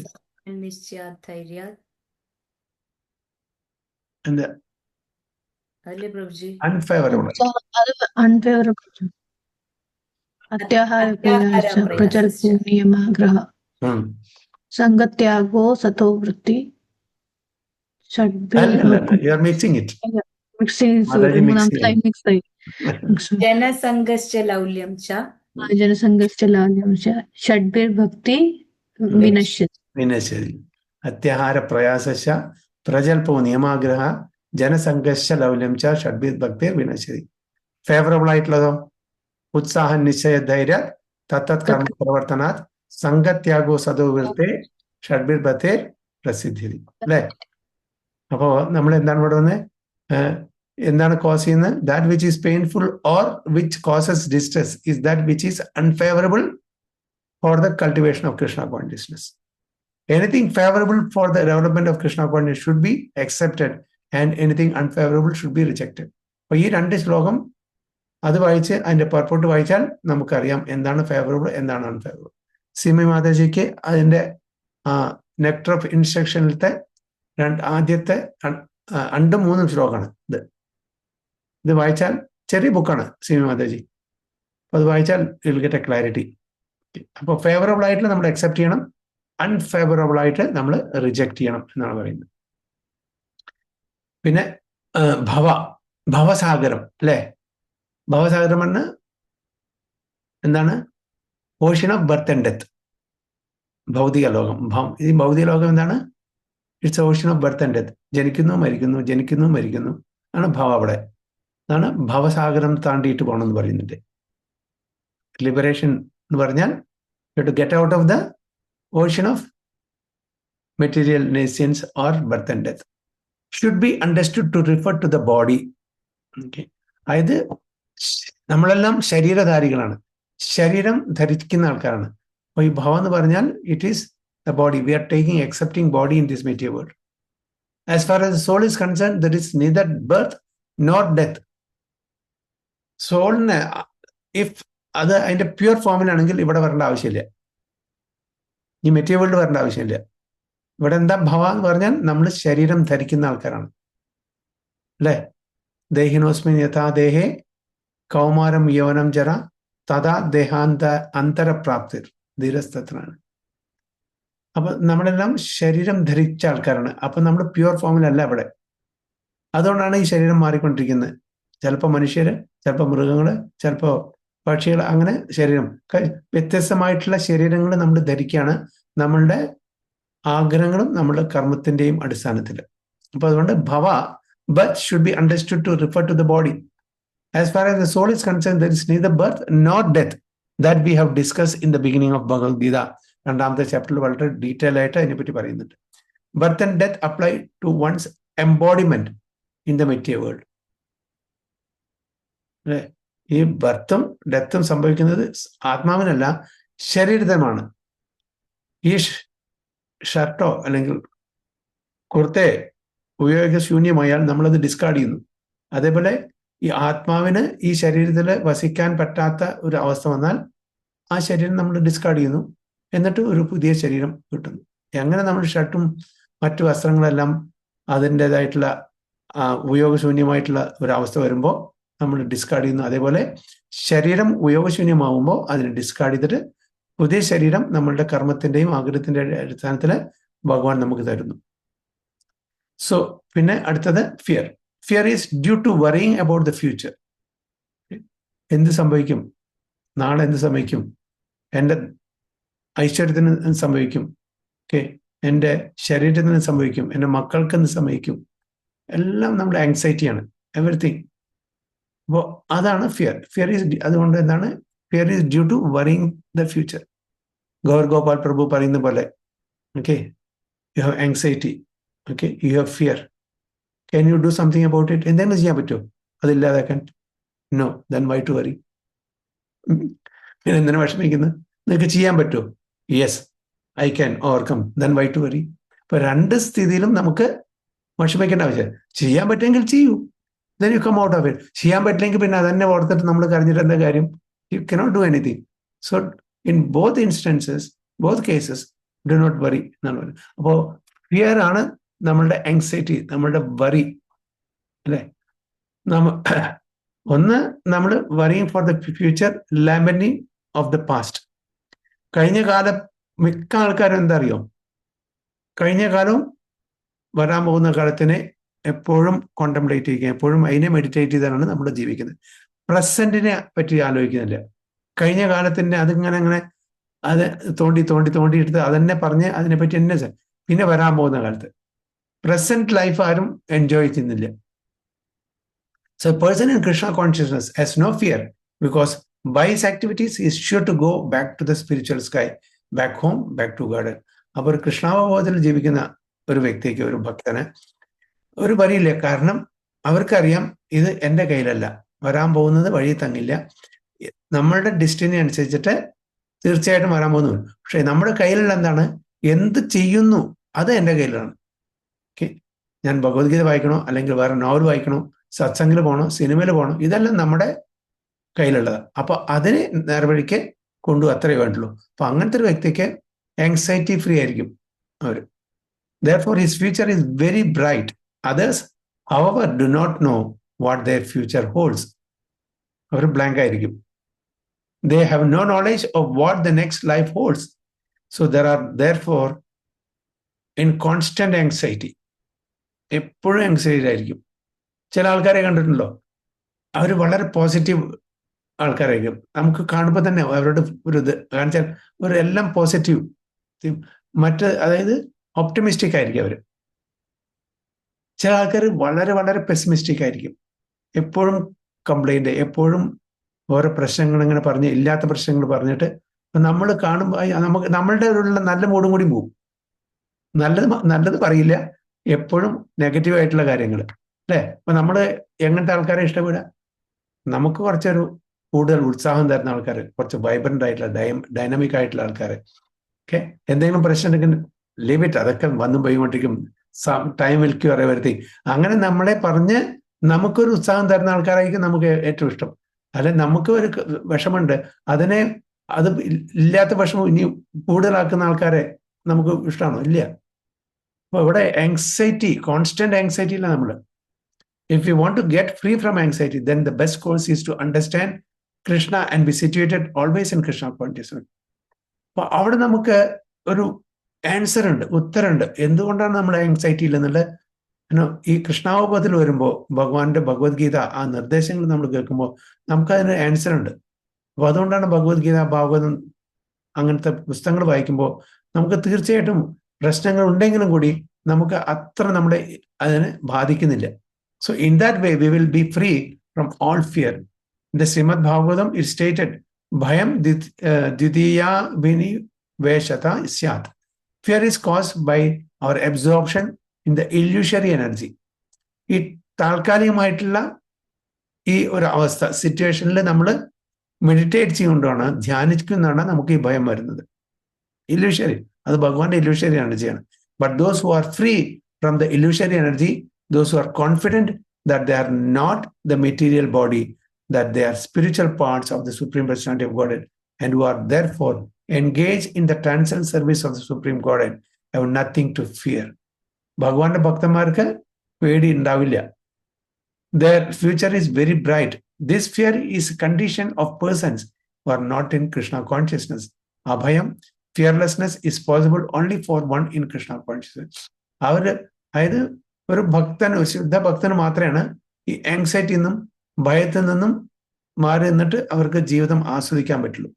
എന്താ unfavourable? അത്യാഹാര പ്രചൽപോ നിയമാഗ്രഹ സംഗത്യാഗോ സതോ വൃത്തി You are mixing it. ജനസംഘശ്ച ലൗല്യം ച ഷഡ്ഭിർഭക്തി വിനശ്യതി. അത്യാഹാര പ്രയാസശ്ച പ്രജൽപോ നിയമാഗ്രഹ ജനസംഘശ്ച ലൗല്യം ച ഷഡ്ഭിർഭക്തിർ വിനശ്യതി. ഫേവറബിൾ ആയിട്ടുള്ളതോ? ഉത്സാഹ നിശ്ചയ ധൈര്യ തത്തത് കർമ്മ പ്രവർത്തനാത് സംഘത്യാഗോ സദോവൃത്തെ ഷഡ്ഭിർഭക്തിർ പ്രസിദ്ധി. അല്ലേ? അപ്പോ നമ്മൾ എന്താണ് ഇവിടെ വന്നത്? എന്താണ് കോസ് ചെയ്യുന്നത്? That which is painful or which causes distress is that which is unfavourable for the cultivation of Krishna consciousness. Anything favourable for the development of Krishna consciousness should be accepted and anything unfavourable should be rejected. അപ്പൊ ഈ 2 ശ്ലോകം അത് വായിച്ച് അതിന്റെ പർപ്പോട്ട് വായിച്ചാൽ നമുക്കറിയാം എന്താണ് favourable, എന്താണ് അൺഫേവറബിൾ. സിമി മാതാജിക്ക് അതിന്റെ നെക്ടർ ഓഫ് ഇൻസ്ട്രക്ഷനിലത്തെ ആദ്യത്തെ 2, 3 ശ്ലോകമാണ് ഇത് വായിച്ചാൽ. ചെറിയ ബുക്കാണ് സിമി മാതാജി. അത് വായിച്ചാൽ വിൽ ഗെറ്റ് എ ക്ലാരിറ്റി. അപ്പോൾ ഫേവറബിൾ ആയിട്ട് നമ്മൾ അക്സെപ്റ്റ് ചെയ്യണം, അൺഫേവറബിൾ ആയിട്ട് നമ്മൾ റിജക്റ്റ് ചെയ്യണം എന്നാണ് പറയുന്നത്. പിന്നെ ഭവസാഗരം അല്ലേ? ഭവസാഗരം എന്ന് എന്താണ്? Ocean of birth and death. ഭൗതിക ലോകം. ഈ ഭൗതിക ലോകം എന്താണ്? It's ocean of birth and death. ജനിക്കുന്നു മരിക്കുന്നു, ജനിക്കുന്നു മരിക്കുന്നു ആണ് ഭവ. അവിടെ അതാണ് ഭവസാഗരം താണ്ടിയിട്ട് പോകണമെന്ന് പറയുന്നുണ്ട്. ലിബറേഷൻ എന്ന് പറഞ്ഞാൽ to get out of the ocean of material nations or birth and death. Should be understood to refer to the body. Okay, അതായത് നമ്മളെല്ലാം ശരീരധാരികളാണ്, ശരീരം ധരിക്കുന്ന ആൾക്കാരാണ്. അപ്പോൾ ഈ ഭവം എന്ന് പറഞ്ഞാൽ it is the body. We are taking accepting body in this material world. As far as soul is concern, there is neither birth nor death. സോളിന് ഇഫ് അത് അതിന്റെ പ്യുവർ ഫോമിലാണെങ്കിൽ ഇവിടെ വരേണ്ട ആവശ്യമില്ല, ഈ മെറ്റീരിയൽ വേൾഡ് വരേണ്ട ആവശ്യമില്ല. ഇവിടെ എന്താ ഭവ എന്ന് പറഞ്ഞാൽ നമ്മൾ ശരീരം ധരിക്കുന്ന ആൾക്കാരാണ് അല്ലേ? ദേഹിനോസ്മിൻ യഥാ ദേഹേ കൗമാരം യൗവനം ജര തഥാ ദേഹാന്ത അന്തരപ്രാപ്തിർ ധീരസ്തത്രാണ്. അപ്പൊ നമ്മളെല്ലാം ശരീരം ധരിച്ച ആൾക്കാരാണ്. അപ്പൊ നമ്മൾ പ്യുവർ ഫോമിലല്ല ഇവിടെ. അതുകൊണ്ടാണ് ഈ ശരീരം മാറിക്കൊണ്ടിരിക്കുന്നത്. ചിലപ്പോൾ മനുഷ്യര്, ചിലപ്പോൾ മൃഗങ്ങള്, ചിലപ്പോൾ പക്ഷികൾ, അങ്ങനെ ശരീരം വ്യത്യസ്തമായിട്ടുള്ള ശരീരങ്ങൾ നമ്മൾ ധരിക്കുകയാണ് നമ്മളുടെ ആഗ്രഹങ്ങളും നമ്മളുടെ കർമ്മത്തിന്റെയും അടിസ്ഥാനത്തിൽ. അപ്പൊ അതുകൊണ്ട് ഭവ birth should be understood to refer to the body. As far as the soul is concerned, there is neither birth nor death. That we have discussed in the beginning of Bhagavad Gita. 2ാമത്തെ ചാപ്റ്ററിൽ വളരെ detail ആയിട്ട് അതിനെപ്പറ്റി പറയുന്നുണ്ട്. Birth and death apply to one's embodiment in the material world. അല്ലേ? ഈ ബർത്തും ഡെത്തും സംഭവിക്കുന്നത് ആത്മാവിനല്ല, ശരീരത്തിനുമാണ്. ഈ ഷർട്ടോ അല്ലെങ്കിൽ കുർത്തയെ ഉപയോഗശൂന്യമായാൽ നമ്മളത് ഡിസ്കാർഡ് ചെയ്യുന്നു. അതേപോലെ ഈ ആത്മാവിന് ഈ ശരീരത്തിൽ വസിക്കാൻ പറ്റാത്ത ഒരു അവസ്ഥ വന്നാൽ ആ ശരീരം നമ്മൾ ഡിസ്കാർഡ് ചെയ്യുന്നു, എന്നിട്ട് ഒരു പുതിയ ശരീരം കിട്ടുന്നു. അങ്ങനെ നമ്മൾ ഷർട്ടും മറ്റു വസ്ത്രങ്ങളെല്ലാം അതിൻ്റെതായിട്ടുള്ള ഉപയോഗശൂന്യമായിട്ടുള്ള ഒരു അവസ്ഥ വരുമ്പോൾ നമ്മൾ ഡിസ്കാർഡ് ചെയ്യുന്നു. അതേപോലെ ശരീരം ഉപയോഗശൂന്യമാകുമ്പോൾ അതിനെ ഡിസ്കാർഡ് ചെയ്തിട്ട് പുതിയ ശരീരം നമ്മളുടെ കർമ്മത്തിന്റെയും ആഗ്രഹത്തിന്റെ അടിസ്ഥാനത്തിൽ ഭഗവാൻ നമുക്ക് തരുന്നു. സോ പിന്നെ അടുത്തത് fear. Fear is due to worrying about the future. എന്ത് സംഭവിക്കും, നാളെ എന്ത് സംഭവിക്കും, എൻ്റെ ഐശ്വര്യത്തിന് എന്ത് സംഭവിക്കും, ഓക്കെ, എൻ്റെ ശരീരത്തിന് സംഭവിക്കും, എൻ്റെ മക്കൾക്ക് എന്ത് സംഭവിക്കും, എല്ലാം നമ്മുടെ ആങ്സൈറ്റിയാണ്, എവറിത്തിങ്. അപ്പോൾ അതാണ് ഫിയർ. ഫിയർ ഈസ്, അതുകൊണ്ട് എന്താണ് fear is due to worrying the future. Gaur Gopal Prabhu പറയുന്ന പോലെ, okay, you have anxiety, okay, you have fear, can you do something about it? എന്തെങ്കിലും ചെയ്യാൻ പറ്റുമോ അതില്ലാതാക്കാൻ? No, then why to worry? എന്തിനാ വിഷമിക്കുന്നത്? നിങ്ങൾക്ക് ചെയ്യാൻ പറ്റുമോ? Yes, I can overcome, then why to worry? ഇപ്പൊ രണ്ട് സ്ഥിതിയിലും നമുക്ക് വിഷമിക്കേണ്ട ആവശ്യം. ചെയ്യാൻ പറ്റുമെങ്കിൽ ചെയ്യൂ, then you come out of it. ചെയ്യാൻ പറ്റില്ലെങ്കിൽ പിന്നെ അതന്നെ ഓർത്തിട്ട് നമ്മൾ കരഞ്ഞിട്ട് എന്താ കാര്യം? You cannot do anything. So in both instances, both cases, do not worry എന്നാണ് പറയുന്നത്. അപ്പോൾ ഫിയർ ആണ് നമ്മളുടെ ആങ്സൈറ്റി, നമ്മളുടെ വറി, അല്ലെ? ഒന്ന് നമ്മൾ വറിയിങ് ഫോർ ദ ഫ്യൂച്ചർ, ലാമനിങ് ഓഫ് ദ പാസ്റ്റ്. കഴിഞ്ഞ കാലം മിക്ക ആൾക്കാരും എന്താ അറിയോ, കഴിഞ്ഞ കാലവും വരാൻ പോകുന്ന കാലത്തിനെ എപ്പോഴും കോണ്ടംപ്ലേറ്റ് ചെയ്യുക, എപ്പോഴും അതിനെ മെഡിറ്റേറ്റ് ചെയ്താണ് നമ്മൾ ജീവിക്കുന്നത്. പ്രസന്റിനെ പറ്റി ആലോചിക്കുന്നില്ല. കഴിഞ്ഞ കാലത്തിന്റെ അതിങ്ങനെ അങ്ങനെ അത് തോണ്ടിയെടുത്ത് അതെന്നെ പറഞ്ഞ് അതിനെപ്പറ്റി തന്നെ. പിന്നെ വരാൻ പോകുന്ന കാലത്ത് പ്രസന്റ് ലൈഫ് ആരും എൻജോയ് ചെയ്യുന്നില്ല. So a person in Krishna consciousness has no fear because by his activities he is sure to go back to the spiritual sky, back home, back to garden. അപ്പോൾ ഒരു കൃഷ്ണാവബോധത്തിൽ ജീവിക്കുന്ന ഒരു വ്യക്തിക്ക്, ഒരു ഭക്തന് ഒരു വരിയില്ല. കാരണം അവർക്കറിയാം ഇത് എൻ്റെ കയ്യിലല്ല, വരാൻ പോകുന്നത് വഴി തങ്ങില്ല, നമ്മളുടെ ഡെസ്റ്റിനി അനുസരിച്ചിട്ട് തീർച്ചയായിട്ടും വരാൻ പോകുന്നു. പക്ഷെ നമ്മുടെ കയ്യിലുള്ള എന്താണ്, എന്ത് ചെയ്യുന്നു അത് എൻ്റെ കയ്യിലാണ്. ഓക്കെ, ഞാൻ ഭഗവത്ഗീത വായിക്കണോ, അല്ലെങ്കിൽ വേറെ നോവൽ വായിക്കണോ, സത്സംഗിൽ പോകണോ, സിനിമയിൽ പോകണോ, ഇതെല്ലാം നമ്മുടെ കയ്യിലുള്ളത്. അപ്പൊ അതിനെ നേർവഴിക്ക് കൊണ്ടു അത്രയേ വേണ്ടുള്ളൂ. അപ്പൊ അങ്ങനത്തെ ഒരു വ്യക്തിക്ക് ആങ്സൈറ്റി ഫ്രീ ആയിരിക്കും അവർ. Therefore, his future is very bright. Others, however, do not know what their future holds. അവർ ബ്ലാങ്ക് ആയിരിക്കും. They have no knowledge of what the next life holds. So there are therefore in constant anxiety. എപ്പോഴും anxiety ആയിരിക്കും. ചില ആൾക്കാരെ കണ്ടിട്ടുണ്ടല്ലോ, അവർ വളരെ positive ആൾക്കാരായിരിക്കും. നമുക്ക് കാണുമ്പോൾ തന്നെ അവരുടെ ഒരു ഇത് കാണിച്ചാൽ ഒരു എല്ലാം പോസിറ്റീവ്, അതായത് ഒപ്റ്റിമിസ്റ്റിക് ആയിരിക്കും അവർ. ചില ആൾക്കാർ വളരെ വളരെ പെസിമിസ്റ്റിക് ആയിരിക്കും, എപ്പോഴും കംപ്ലൈന്റ്, എപ്പോഴും ഓരോ പ്രശ്നങ്ങൾ ഇങ്ങനെ പറഞ്ഞ്, ഇല്ലാത്ത പ്രശ്നങ്ങൾ പറഞ്ഞിട്ട് നമ്മൾ കാണുമ്പോൾ നമുക്ക് നമ്മളുടെ ഉള്ള നല്ല മൂടും കൂടി പോകും. നല്ലത് പറയില്ല, എപ്പോഴും നെഗറ്റീവ് ആയിട്ടുള്ള കാര്യങ്ങൾ, അല്ലേ? അപ്പൊ നമ്മൾ എങ്ങനത്തെ ആൾക്കാരെ ഇഷ്ടപ്പെടുക? നമുക്ക് കുറച്ചൊരു കൂടുതൽ ഉത്സാഹം തരുന്ന ആൾക്കാർ, കുറച്ച് വൈബ്രന്റ് ആയിട്ടുള്ള ഡൈനാമിക് ആയിട്ടുള്ള ആൾക്കാർ. ഓക്കെ, എന്തെങ്കിലും പ്രശ്നം ഉണ്ടെങ്കിൽ ലീവ് ഇറ്റ്, അതൊക്കെ വന്നും പോയിക്കൊണ്ടിരിക്കും, ടൈം വിൽ ക്യൂർ എവരിതിങ്. അങ്ങനെ നമ്മളെ പറഞ്ഞ് നമുക്കൊരു ഉത്സാഹം തരുന്ന ആൾക്കാരായിരിക്കും നമുക്ക് ഏറ്റവും ഇഷ്ടം. അല്ലെ നമുക്ക് ഒരു വിഷമുണ്ട്, അത് ഇല്ലാത്ത വിഷമം ഇനി കൂടുതലാക്കുന്ന ആൾക്കാരെ നമുക്ക് ഇഷ്ടമാണോ? ഇല്ല. അപ്പൊ ഇവിടെ ആങ്സൈറ്റി, കോൺസ്റ്റന്റ് ആങ്സൈറ്റി ഇല്ല നമ്മൾ. If you want to get free from anxiety, then the best course is to understand Krishna and be situated always in Krishna consciousness. അപ്പൊ അവിടെ നമുക്ക് ഒരു ആൻസർ ഉണ്ട്, ഉത്തരമുണ്ട്, എന്തുകൊണ്ടാണ് നമ്മൾ ആങ്സൈറ്റി ഇല്ലെന്നുള്ള. ഈ കൃഷ്ണാവബോധത്തിൽ വരുമ്പോൾ ഭഗവാന്റെ ഭഗവത്ഗീത ആ നിർദ്ദേശങ്ങൾ നമ്മൾ കേൾക്കുമ്പോൾ നമുക്കതിന് ആൻസർ ഉണ്ട്. അപ്പൊ അതുകൊണ്ടാണ് ഭഗവത്ഗീത, ഭാഗവതം അങ്ങനത്തെ പുസ്തകങ്ങൾ വായിക്കുമ്പോൾ നമുക്ക് തീർച്ചയായിട്ടും പ്രശ്നങ്ങൾ ഉണ്ടെങ്കിലും കൂടി നമുക്ക് അത്ര നമ്മളെ അതിനെ ബാധിക്കുന്നില്ല. So in that way, we will be free from all fear. In the Srimad Bhagavatam, it stated, Bhayam Ditiya Vini Veshata Syat. Fear is caused by our absorption in the illusory energy. ഈ താൽക്കാലികമായിട്ടുള്ള ഈ ഒരു അവസ്ഥ, സിറ്റുവേഷനിൽ നമ്മൾ meditate ചെയ്യുകൊണ്ടാണ്, ധ്യാനിക്കുന്നതാണ് നമുക്ക് ഈ ഭയം വരുന്നത്. ഇല്യൂഷറി, അത് ഭഗവാന്റെ ഇല്യൂഷറിയാണ് ചെയ്യണം. But those who are free from the illusory energy, those who are confident that they are not the material body, that they are spiritual parts of the Supreme Personality of Godhead, and who are therefore engaged in the transcendental service of the Supreme Godhead, have nothing to fear. ഭഗവാന്റെ ഭക്തന്മാർക്ക് പേടി ഉണ്ടാവില്ല. Their future is very bright. This fear is a condition of persons who are not in Krishna consciousness. Abhayam, fearlessness, is possible only for one in Krishna consciousness. അതായത് ഒരു ഭക്തന്, ശുദ്ധ ഭക്തന് മാത്രമാണ് ഈ ആങ്സൈറ്റിയിൽ നിന്നും ഭയത്തിൽ നിന്നും മാറി നിന്നിട്ട് അവർക്ക് ജീവിതം ആസ്വദിക്കാൻ പറ്റുള്ളൂ.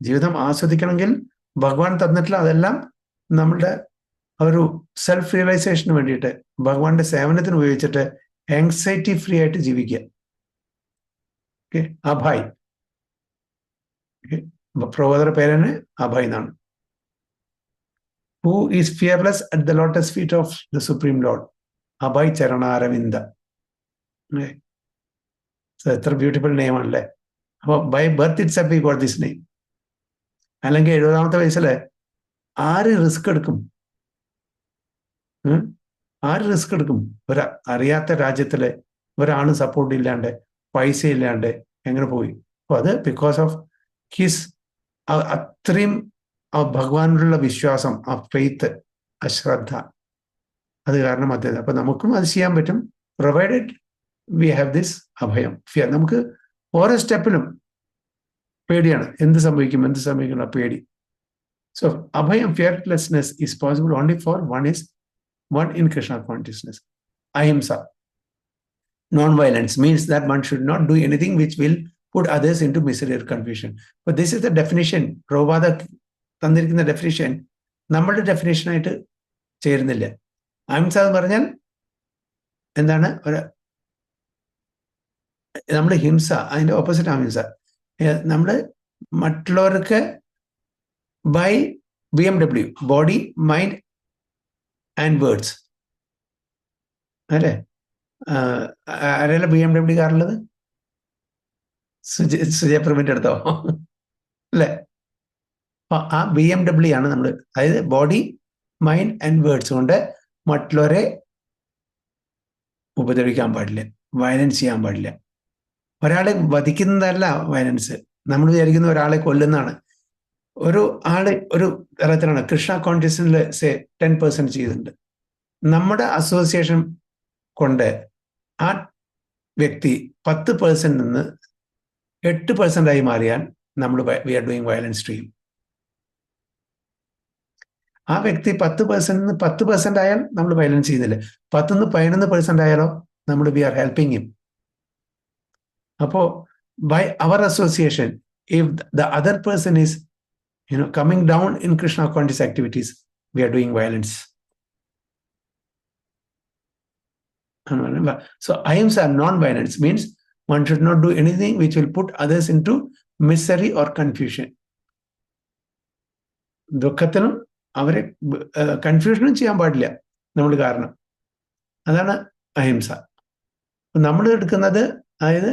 ജീവിതം ആസ്വദിക്കണമെങ്കിൽ ഭഗവാൻ തന്നിട്ടുള്ള അതെല്ലാം നമ്മളുടെ ഒരു സെൽഫ് റിയലൈസേഷന് വേണ്ടിയിട്ട്, ഭഗവാന്റെ സേവനത്തിന് ഉപയോഗിച്ചിട്ട് ആങ്സൈറ്റി ഫ്രീ ആയിട്ട് ജീവിക്കുക. ഓക്കെ, അഭയ്. പ്രബോധന പേരാണ് അഭയ് എന്നാണ്. Who is fearless at the lotus feet of the Supreme Lord? Abhay Charana Aravinda. So it's a beautiful name. By birth itself we got this name. അല്ലെങ്കിൽ 70ാമത്തെ വയസ്സില് ആര് റിസ്ക് എടുക്കും? ഒരു അറിയാത്ത രാജ്യത്തില് ഒരാണ് സപ്പോർട്ട് ഇല്ലാണ്ട്, പൈസ ഇല്ലാണ്ട് എങ്ങനെ പോയി? അപ്പൊ അത് ബിക്കോസ് ഓഫ് ഹിസ് അത്രയും ആ ഭഗവാനുള്ള വിശ്വാസം, ആ ഫെയ്ത്ത്, അശ്രദ്ധ, അത് കാരണം അദ്ദേഹം. അപ്പൊ നമുക്കും അത് ചെയ്യാൻ പറ്റും, പ്രൊവൈഡഡ് വി ഹാവ് ദിസ് അഭയം, ഫിയർ. നമുക്ക് ഓരോ സ്റ്റെപ്പിലും പേടിയാണ്, എന്ത് സംഭവിക്കും പേടി. സോ അഭയം, fearlessness is possible only for one in Krishna consciousness. Ahimsa, non-violence, means that one should not do anything which will put others into misery or confusion. But this is the definition. Prabhupada തന്നിരിക്കുന്ന definition നമ്മളുടെ ഡെഫിനേഷനായിട്ട് ചേരുന്നില്ല. അഹിംസ എന്ന് പറഞ്ഞാൽ എന്താണ്? നമ്മുടെ ഹിംസ, അതിന്റെ opposite ahimsa. നമ്മൾ മറ്റുള്ളവർക്ക് by BMW, body, mind and words, അല്ലേ? ആരെല്ലാം BMW കാറുള്ളത്? സുജയപ്രമിന്റെ അടുത്തോ? അല്ലേ? അപ്പൊ ആ BMW ആണ് നമ്മൾ, അതായത് ബോഡി, മൈൻഡ് ആൻഡ് വേർഡ്സ് കൊണ്ട് മറ്റുള്ളവരെ ഉപദ്രവിക്കാൻ പാടില്ല, വയലൻസ് ചെയ്യാൻ പാടില്ല. ഒരാളെ വധിക്കുന്നതല്ല വയലൻസ്. നമ്മൾ വിചാരിക്കുന്ന ഒരാളെ കൊല്ലുന്നതാണ്. ഒരു ആള് ഒരു തരത്തിലാണ് കൃഷ്ണ കോൺഷ്യസിൽ 10% ചെയ്തിട്ടുണ്ട്. നമ്മുടെ അസോസിയേഷൻ കൊണ്ട് ആ വ്യക്തി 10% നിന്ന് 8% ആയി മാറിയാൽ നമ്മൾ we are doing violence to him. ആ വ്യക്തി 10% നിന്ന് 10% ആയാൽ നമ്മൾ വയലൻസ് ചെയ്യുന്നില്ല. 10 നിന്ന് 11% ആയാലോ നമ്മൾ വി ആർ ഹെൽപ്പിംഗ് ഹിം. അപ്പോ by our association, if the other person is coming down in Krishna conscious activities, we are doing violence. So ahimsa, non-violence, means one should not do anything which will put others into misery or confusion. ദുഃഖത്തിനും അവരെ കൺഫ്യൂഷനും ചെയ്യാൻ പാടില്ല നമ്മൾ കാരണം. അതാണ് അഹിംസ. നമ്മൾ എടുക്കുന്നത്, അതായത്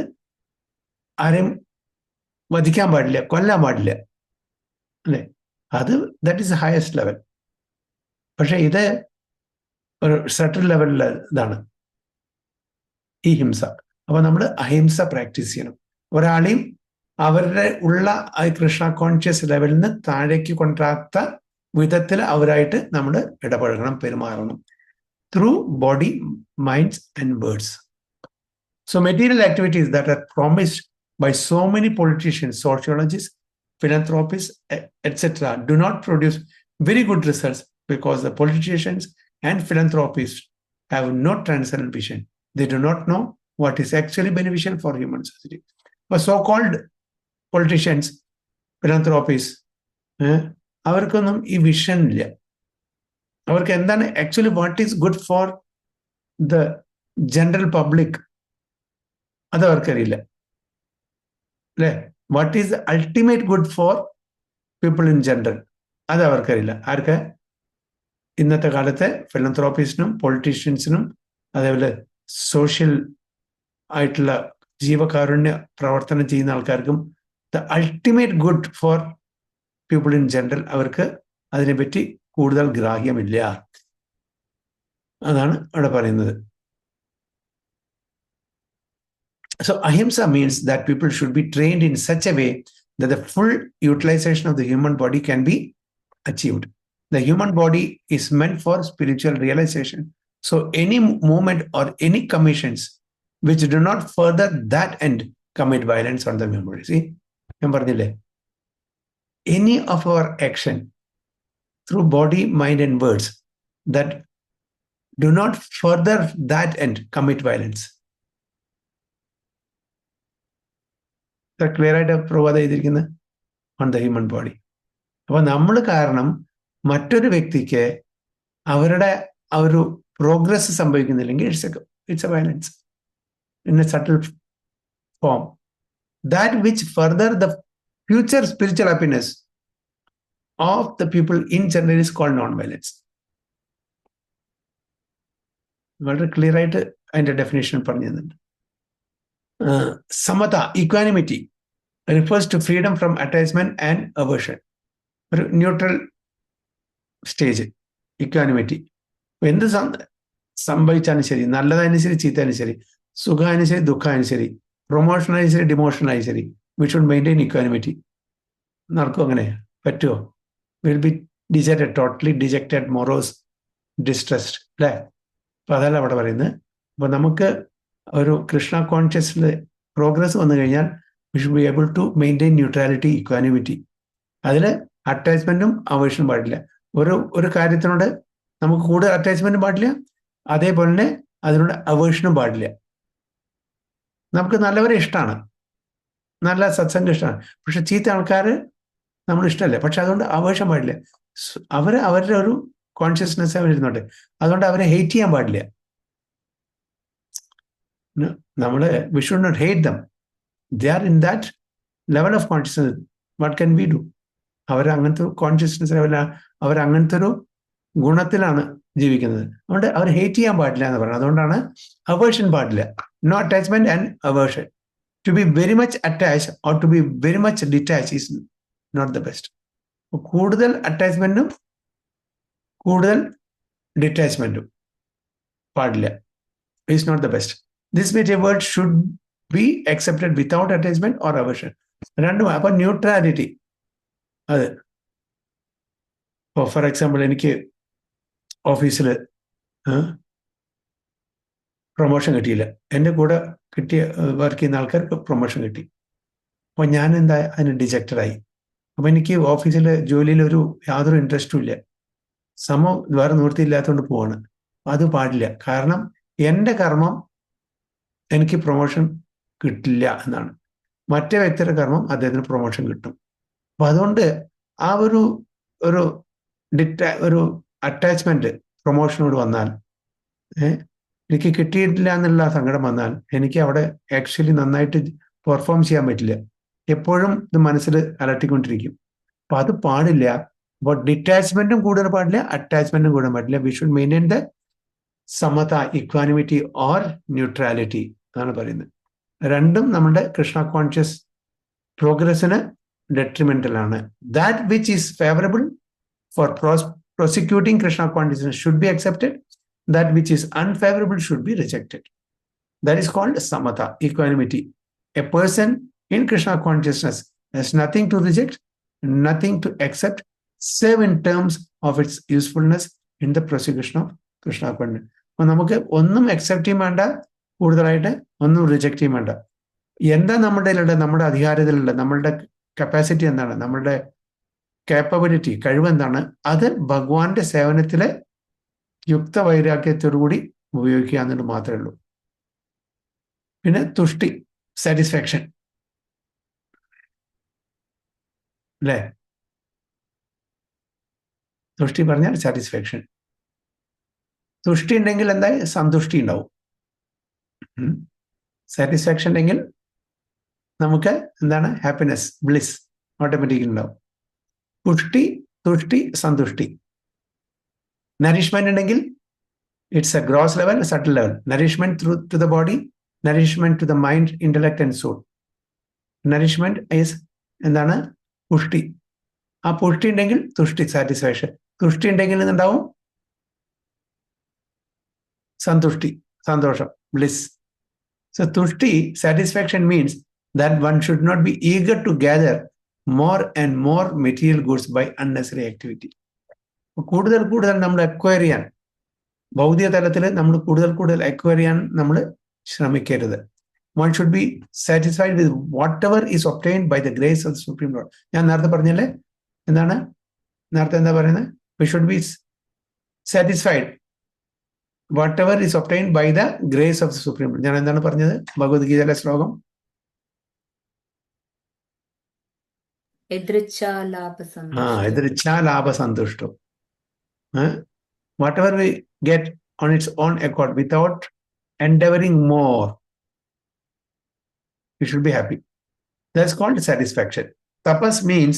ആരെയും വധിക്കാൻ പാടില്ല, കൊല്ലാൻ പാടില്ല, അല്ലേ? അത് ദാറ്റ് ഈസ് ഹയസ്റ്റ് ലെവൽ. പക്ഷെ ഇത് ഒരു സട്ടിൽ ലെവലിലെ ഇതാണ് ഈ ഹിംസ. അപ്പൊ നമ്മൾ അഹിംസ പ്രാക്ടീസ് ചെയ്യണം. ഒരാളെയും അവരുടെ ഉള്ള കൃഷ്ണ കോൺഷ്യസ് ലെവലിൽ നിന്ന് താഴേക്ക് കൊണ്ടുവരാത്ത വിധത്തിൽ അവരായിട്ട് നമ്മൾ ഇടപഴകണം, പെരുമാറണം. Through body, minds and words. So material activities that are promised by so many politicians, sociologist, philanthropists, etc. do not produce very good results because the politicians and philanthropists have no transcendent vision. They do not know what is actually beneficial for human society. For so-called politicians, philanthropists, അവർക്കൊന്നും ഈ vision ഇല്ല. അവർക്ക് എന്താണ് actually what is good for the general public അത് അവർക്കറിയില്ല, അല്ലേ? What is ultimate good for people in general അത് അവർക്കറിയില്ല. ആർക്ക്? ഇന്നത്തെ കാലത്തെ ഫിലന്ത്രോപ്പിസ്റ്റിനും പൊളിറ്റീഷ്യൻസിനും അതേപോലെ സോഷ്യൽ ആയിട്ടുള്ള ജീവകാരുണ്യ പ്രവർത്തനം ചെയ്യുന്ന ആൾക്കാർക്കും the ultimate good for people in general അവർക്ക് അതിനെപ്പറ്റി കൂടുതൽ ഗ്രാഹ്യമില്ല. അതാണ് അവിടെ പറയുന്നത്. So ahimsa means that people should be trained in such a way that the full utilization of the human body can be achieved. The human body is meant for spiritual realization. So any movement or any commissions which do not further that end commit violence on the human body. See, any of our action through body, mind and words that do not further that end commit violence. Clear ആയിട്ട് prove ചെയ്തിരിക്കുന്നത് on the human body. അപ്പൊ നമ്മൾ കാരണം മറ്റൊരു വ്യക്തിക്ക് അവരുടെ ആ ഒരു പ്രോഗ്രസ് സംഭവിക്കുന്നില്ലെങ്കിൽ it's a violence in a subtle form. That which further the future spiritual happiness of the people in general is called non violence. വളരെ ക്ലിയർ ആയിട്ട് അതിന്റെ ഡെഫിനേഷൻ പറഞ്ഞു തന്നിട്ടുണ്ട്. സമത, equanimity, refers to freedom from attachment and aversion. ഒരു neutral stage, equanimity. എന്ത് സംഭവിച്ചാലും ശരി, നല്ലതായാലും ശരി, ചീത്തയായാലും ശരി, സുഖമായാലും ശരി, ദുഃഖമായാലും ശരി, പ്രൊമോഷനായാലും ശരി, ഡിമോഷനായാലും ശരി, വി ഷുഡ് മെയിൻറ്റെയിൻ ഇക്വാനിമിറ്റി. നടക്കും അങ്ങനെ? പറ്റുമോ? Will be dejected, totally dejected, morose, distressed, അല്ലേ? അപ്പൊ അതല്ല അവിടെ പറയുന്നത്. അപ്പൊ നമുക്ക് ഒരു കൃഷ്ണ കോൺഷ്യസിൽ പ്രോഗ്രസ് വന്നു കഴിഞ്ഞാൽ we should be able to maintain neutrality, equanimity. അതിൽ അറ്റാച്ച്മെന്റും അവേഷനും പാടില്ല. ഒരു കാര്യത്തിനോട് നമുക്ക് കൂടുതൽ അറ്റാച്ച്മെന്റും പാടില്ല, അതേപോലെ തന്നെ അതിനോട് അവേഷനും പാടില്ല. നമുക്ക് നല്ലവരെ ഇഷ്ടമാണ്, നല്ല സത്സംഗം ഇഷ്ടമാണ്, പക്ഷെ ചീത്ത ആൾക്കാർ നമ്മൾ ഇഷ്ടമല്ല. പക്ഷെ അതുകൊണ്ട് അവേഷം പാടില്ല. അവരുടെ ഒരു കോൺഷ്യസ്നെസ് അവരിരുന്നോട്ടെ, അതുകൊണ്ട് അവരെ ഹെയ്റ്റ് ചെയ്യാൻ പാടില്ല. നമ്മള് we should not hate them. They are in that level of consciousness. What can we do? അവർ അങ്ങനത്തെ കോൺഷ്യസ്നെസ് ലെവല, അവർ അങ്ങനത്തെ ഒരു ഗുണത്തിലാണ് ജീവിക്കുന്നത്. അതുകൊണ്ട് അവർ ഹേറ്റ് ചെയ്യാൻ പാടില്ല എന്ന് പറയുന്നത്. അതുകൊണ്ടാണ് അവേർഷൻ പാടില്ല. No attachment and aversion. To be very much attach or to be very much detach is not the best. കൂടുതൽ അറ്റാച്ച്മെന്റും കൂടുതൽ ഡിറ്റാച്ച്മെന്റും പാടില്ല. Is not the best. This means a word should be accepted without attachment or aversion. രണ്ടും. അപ്പൊ neutrality. അത് for example, എനിക്ക് ഓഫീസിൽ പ്രൊമോഷൻ കിട്ടിയില്ല. എൻ്റെ കൂടെ വർക്ക് ചെയ്യുന്ന ആൾക്കാർക്ക് പ്രൊമോഷൻ കിട്ടി. അപ്പോൾ ഞാൻ എന്താ അതിന് ഡിജക്റ്റഡായി. അപ്പോൾ എനിക്ക് ഓഫീസിൽ ജോലിയിൽ യാതൊരു ഇൻട്രസ്റ്റും ഇല്ല. വേറെ നിവൃത്തിയില്ലാത്തതുകൊണ്ട് പോവാണ്. അത് പാടില്ല. കാരണം എൻ്റെ കർമ്മം എനിക്ക് പ്രൊമോഷൻ കിട്ടില്ല എന്നാണ്. മറ്റേ വ്യക്തിയുടെ കർമ്മം അദ്ദേഹത്തിന് പ്രൊമോഷൻ കിട്ടും. അപ്പൊ അതുകൊണ്ട് ആ ഒരു അറ്റാച്ച്മെന്റ് പ്രൊമോഷനോട് വന്നാൽ, എനിക്ക് കിട്ടിയിട്ടില്ല എന്നുള്ള സങ്കടം വന്നാൽ എനിക്ക് അവിടെ ആക്ച്വലി നന്നായിട്ട് പെർഫോം ചെയ്യാൻ പറ്റില്ല. എപ്പോഴും ഇത് മനസ്സിൽ അലട്ടിക്കൊണ്ടിരിക്കും. അപ്പൊ അത് പാടില്ല. അപ്പോൾ ഡിറ്റാച്ച്മെന്റും കൂടുതൽ പാടില്ല, അറ്റാച്ച്മെന്റും കൂടാൻ പാടില്ല. We should maintain the Samatha, equanimity or neutrality എന്നാണ് പറയുന്നത്. രണ്ടും നമ്മുടെ കൃഷ്ണ കോൺഷ്യസ് പ്രോഗ്രസ്സിന് ഡെട്രിമെന്റൽ ആണ്. That which is favourable four prosecuting Krishna consciousness should be accepted. That which is unfavorable should be rejected. That is called samatha, equanimity. A person in Krishna consciousness has nothing to reject, nothing to accept, save in terms of its usefulness in the prosecution of Krishna consciousness. അപ്പോൾ നമുക്ക് ഒന്നും accept ചെയ്യാൻ വേണ്ട, കൂടുതലായിട്ട് ഒന്നും reject ചെയ്യാൻ വേണ്ട. എന്താ നമ്മുടെ അധികാരത്തിലുള്ള നമ്മളുടെ കപ്പാസിറ്റി എന്താണ്, നമ്മളുടെ കേപ്പബിലിറ്റി, കഴിവെന്താണ്, അത് ഭഗവാന്റെ സേവനത്തിലെ യുക്ത വൈരാഗ്യത്തോടുകൂടി ഉപയോഗിക്കുക എന്നുള്ളത് മാത്രമേ ഉള്ളൂ. പിന്നെ തുഷ്ടി, സാറ്റിസ്ഫാക്ഷൻ അല്ലേ? തുഷ്ടി പറഞ്ഞാൽ സാറ്റിസ്ഫാക്ഷൻ. തുഷ്ടി ഉണ്ടെങ്കിൽ എന്തായി? സന്തുഷ്ടി ഉണ്ടാവും. സാറ്റിസ്ഫാക്ഷൻ ഉണ്ടെങ്കിൽ നമുക്ക് എന്താണ്? ഹാപ്പിനെസ്, ബ്ലിസ് ഓട്ടോമാറ്റിക്കലി ഉണ്ടാവും. തുഷ്ടി, സന്തുഷ്ടി. നറിഷ്മെന്റ് ഉണ്ടെങ്കിൽ it's a gross level, subtle level. Nourishment to the body, nourishment to the mind, intellect and soul. Nourishment is എന്താണ്? പുഷ്ടി. ആ പുഷ്ടി ഉണ്ടെങ്കിൽ തുഷ്ടി, സാറ്റിസ്ഫാക്ഷൻ. തുഷ്ടി ഉണ്ടെങ്കിൽ ഉണ്ടാവും സന്തുഷ്ടി, സന്തോഷം, ബ്ലിസ്. സോ തുഷ്ടി, satisfaction means that one should not be eager to gather more and more material goods by unnecessary activity. കൂടുതൽ നമ്മൾ അക്വയർ ചെയ്യാൻ, ഭൗതിക തലത്തിൽ നമ്മൾ കൂടുതൽ അക്വയർ ചെയ്യാൻ നമ്മൾ ശ്രമിക്കരുത്. One should be satisfied with whatever is obtained by the grace of the Supreme Lord. ഞാൻ നേരത്തെ പറഞ്ഞല്ലേ, എന്താണ് നേരത്തെ എന്താ പറയുന്നത്? We should be satisfied whatever is obtained by the grace of the Supreme Lord. ഞാൻ എന്താണ് പറഞ്ഞത്? ഭഗവത്ഗീതയിലെ ശ്ലോകം എതിർച്ഛാലാഭസന്തുഷ്ടോ. Whatever we get on its own accord without endeavoring more, we should be happy. That's called satisfaction. Tapas means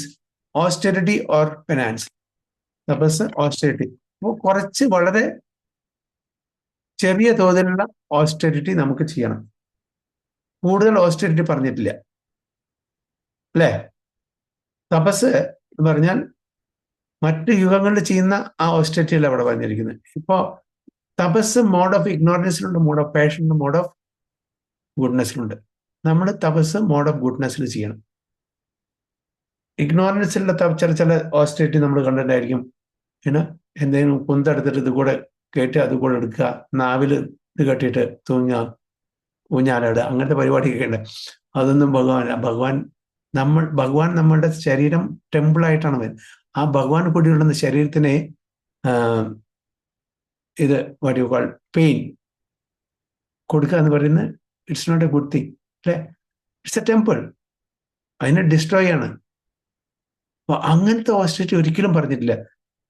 austerity or penance. Tapas, austerity. കുറച്ച് വളരെ ചെറിയ തോതിലുള്ള ഓസ്റ്റെറിറ്റി നമുക്ക് ചെയ്യണം. കൂടുതൽ ഓസ്റ്റെറിറ്റി പറഞ്ഞിട്ടില്ല അല്ലേ? തപസ് എന്ന് പറഞ്ഞാൽ മറ്റ് യുഗങ്ങളിൽ ചെയ്യുന്ന ആ ഓസ്റ്റെറിറ്റിയല്ല അവിടെ പറഞ്ഞിരിക്കുന്നത്. ഇപ്പോ തപസ് മോഡ് ഓഫ് ഇഗ്നോറൻസിലുണ്ട്, മോഡ് ഓഫ് പാഷനുണ്ട്, മോഡ് ഓഫ് ഗുഡ്നെസ്സിലുണ്ട്. നമ്മൾ തപസ് മോഡ് ഓഫ് ഗുഡ്നെസ്സിൽ ചെയ്യണം. ഇഗ്നോറൻസിലുള്ള ചില ഓസ്റ്റെറിറ്റി നമ്മൾ കണ്ടിട്ടായിരിക്കും. എന്തെങ്കിലും കുന്തെടുത്തിട്ട് ഇത് കൂടെ കേട്ട് അത് കൂടെ എടുക്കുക, നാവിൽ ഇത് കെട്ടിയിട്ട് തൂങ്ങുക, ഊഞ്ഞാലാടുക, അങ്ങനത്തെ പരിപാടിയൊക്കെ ഉണ്ട്. അതൊന്നും ഭഗവാൻ നമ്മളുടെ ശരീരം ടെമ്പിളായിട്ടാണ് വരുന്നത്. ആ ഭഗവാൻ കൂടിയുള്ള ശരീരത്തിനെ ഇത് വാട്ട് യു കോൾ പെയിൻ കൊടുക്കുക എന്ന് പറയുന്നത് it's not a good thing അല്ലേ? It's a temple. അതിനെ ഡിസ്ട്രോയ് ആണ്. അപ്പൊ അങ്ങനത്തെ ഓസ്റ്ററിറ്റി ഒരിക്കലും പറഞ്ഞിട്ടില്ല.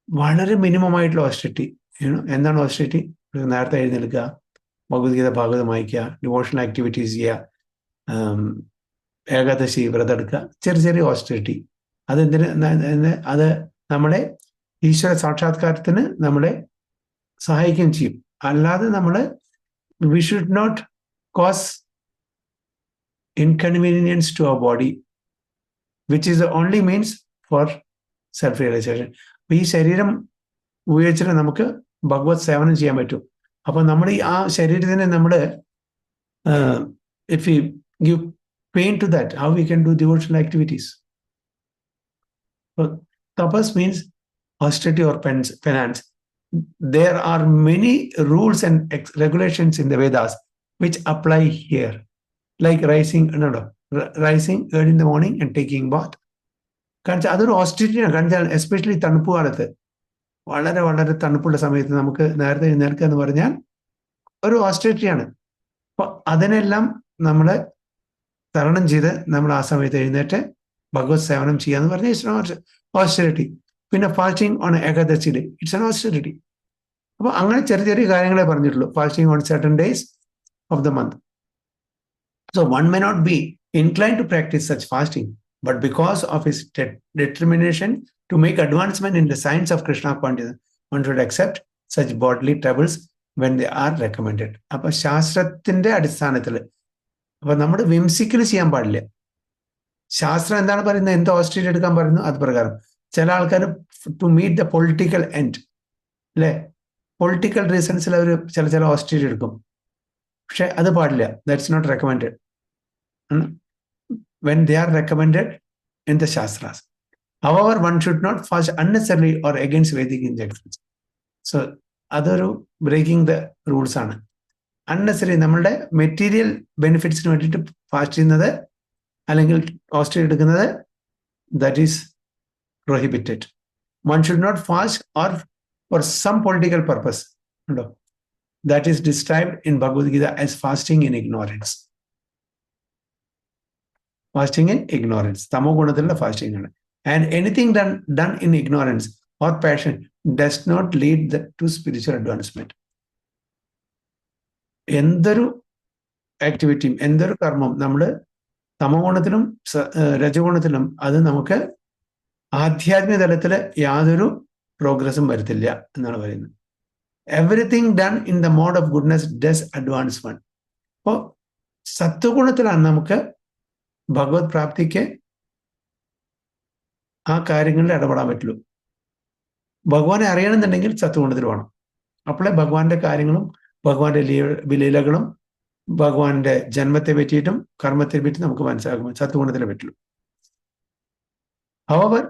വളരെ മിനിമം ആയിട്ടുള്ള ഓസ്റ്ററിറ്റി. എന്താണ് ഓസ്റ്ററിറ്റി? നേരത്തെ എഴുന്നേൽക്കുക, ഭഗവത്ഗീത ഭാഗവതം വായിക്കുക, ഡിവോഷണൽ ആക്ടിവിറ്റീസ് ചെയ്യുക, ഏകാദശി വ്രതം എടുക്കുക, ചെറിയ ഓസ്റ്ററിറ്റി. അതെന്തിന്? അത് നമ്മളെ ഈശ്വര സാക്ഷാത്കാരത്തിന് നമ്മളെ സഹായിക്കുകയും ചെയ്യും. അല്ലാതെ നമ്മൾ we should not cause inconvenience to our body, which is the only means for self-realization. ഈ ശരീരം ഉപയോഗിച്ചിട്ട് നമുക്ക് ഭഗവത് സേവനം ചെയ്യാൻ പറ്റും. അപ്പൊ നമ്മൾ ആ ശരീരത്തിനെ നമ്മൾ if we give pain to that, how we can do devotional activities? So tapas means austerity or penance. There are many rules and regulations in the Vedas which apply here, like rising early in the morning and taking bath. കാരണം അതൊരു ഓസ്ട്രിറ്റിയാണ്. കാരണം especially തണുപ്പ് കാലത്ത്, വളരെ വളരെ തണുപ്പുള്ള സമയത്ത് നമുക്ക് നേരത്തെ എഴുന്നേൽക്കുക എന്ന് പറഞ്ഞാൽ ഒരു ഓസ്ട്രിറ്റിയാണ്. അപ്പൊ അതിനെല്ലാം നമ്മൾ തരണം ചെയ്ത് നമ്മൾ ആ സമയത്ത് എഴുന്നേറ്റ് ഭഗവത് സേവനം ചെയ്യാന്ന് പറഞ്ഞാൽ ഇറ്റ്സ് ഓസ്റ്ററിറ്റി. പിന്നെ fasting on Ekadashi day, it's an austerity. അപ്പൊ അങ്ങനെ ചെറിയ ചെറിയ കാര്യങ്ങളെ പറഞ്ഞിട്ടുള്ളൂ. Fasting on certain days of the month. So one may not be inclined to practice such fasting, but because of his determination to make advancement in the science of Krishna consciousness, one should accept such bodily troubles when they are recommended. അപ്പൊ ശാസ്ത്രത്തിന്റെ അടിസ്ഥാനത്തിൽ അപ്പൊ നമ്മൾ വിംസിക്കല് ചെയ്യാൻ പാടില്ല. ശാസ്ത്രം എന്താണ് പറയുന്നത്, എന്ത് ഓസ്ട്രേലിയ എടുക്കാൻ പറയുന്നു അത് പ്രകാരം. ചില ആൾക്കാർ to meet the political end, അല്ലെ, പൊളിറ്റിക്കൽ റീസൺസിൽ അവർ ചില ഓസ്ട്രേലിയ എടുക്കും. പക്ഷെ അത് പാടില്ല. That's not recommended when they are recommended in the Shastras. However, one should not fast unnecessarily or against Vedic injunctions. So, അതൊരു ബ്രേക്കിംഗ് ദ റൂൾസ് ആണ്. അൺനെസറി നമ്മളുടെ മെറ്റീരിയൽ ബെനിഫിറ്റ്സിന് വേണ്ടിയിട്ട് ഫാസ്റ്റ് ചെയ്യുന്നത് അല്ലെങ്കിൽ ഓസ്ട്രേലിയ എടുക്കുന്നത്, that is prohibited. One should not fast or for some political purpose. ഉണ്ടോ? That is described in Bhagavad Gita as fasting in ignorance. Fasting in ignorance. Tamo gunathilla fasting ആണ്. And anything done in ignorance or passion does not lead to spiritual advancement. എന്തൊരു ആക്ടിവിറ്റിയും എന്തൊരു കർമ്മം നമ്മൾ തമോ ഗുണത്തിലും രജഗുണത്തിലും അത് നമുക്ക് ആധ്യാത്മിക തലത്തിൽ യാതൊരു പ്രോഗ്രസും വരുത്തില്ല എന്നാണ് പറയുന്നത്. Everything done in the mode of goodness does advance one. അപ്പോൾ സത്വഗുണത്തിലാണ് നമുക്ക് ഭഗവത് പ്രാപ്തിക്ക് ആ കാര്യങ്ങളിൽ ഇടപെടാൻ പറ്റുള്ളൂ. ഭഗവാനെ അറിയണമെന്നുണ്ടെങ്കിൽ സത്വഗുണത്തിൽ വേണം. അപ്പോഴേ ഭഗവാന്റെ കാര്യങ്ങളും ഭഗവാന്റെ ലീലകളും ഭഗവാന്റെ ജന്മത്തെ പറ്റിയിട്ടും കർമ്മത്തെ പറ്റി നമുക്ക് മനസ്സിലാക്കുമ്പോൾ സത്വഗുണത്തിലേ പറ്റുള്ളൂ. However,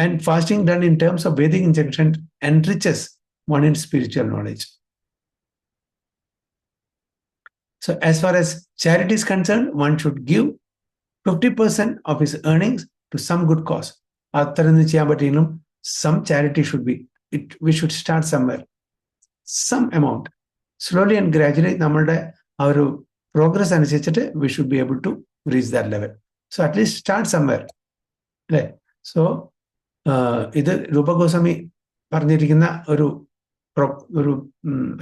and fasting done in terms of Vedic injunction enriches one in spiritual knowledge. So as far as charity is concerned, one should give 50% of his earnings to some good cause. Some charity should be, we should start somewhere. Some amount. Slowly and gradually, our progress and we should be able to reach that level. So at least start somewhere. So, ഇത് രൂപ ഗോസ്വാമി പറഞ്ഞിരിക്കുന്ന ഒരു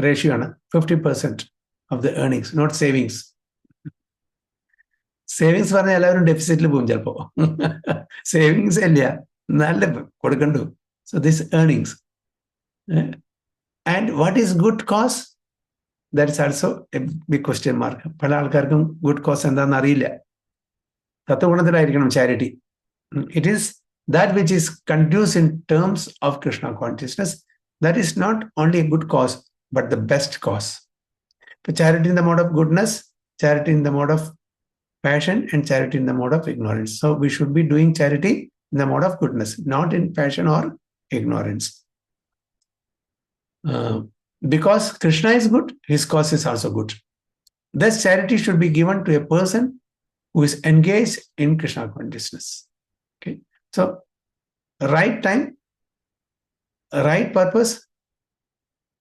ratio ആണ് 50% of the earnings, not savings. Savings പറഞ്ഞാൽ എല്ലാവരും ഡെഫിസിറ്റിൽ പോകും ചിലപ്പോ. Savings ഇല്ല, നല്ല കൊടുക്കണ്ടു. So this earnings. And what is good cause? That is also a big question mark. പല ആൾക്കാർക്കും ഗുഡ് കോസ് എന്താണെന്ന് അറിയില്ല. തത്വഗുണത്തിലായിരിക്കണം charity. It is that which is conducive in terms of Krishna consciousness. That is not only a good cause, but the best cause. For charity in the mode of goodness, charity in the mode of passion, and charity in the mode of ignorance. So we should be doing charity in the mode of goodness, not in passion or ignorance. Because Krishna is good, his cause is also good. Thus, charity should be given to a person who is engaged in Krishna consciousness. Okay. So, right time, right purpose,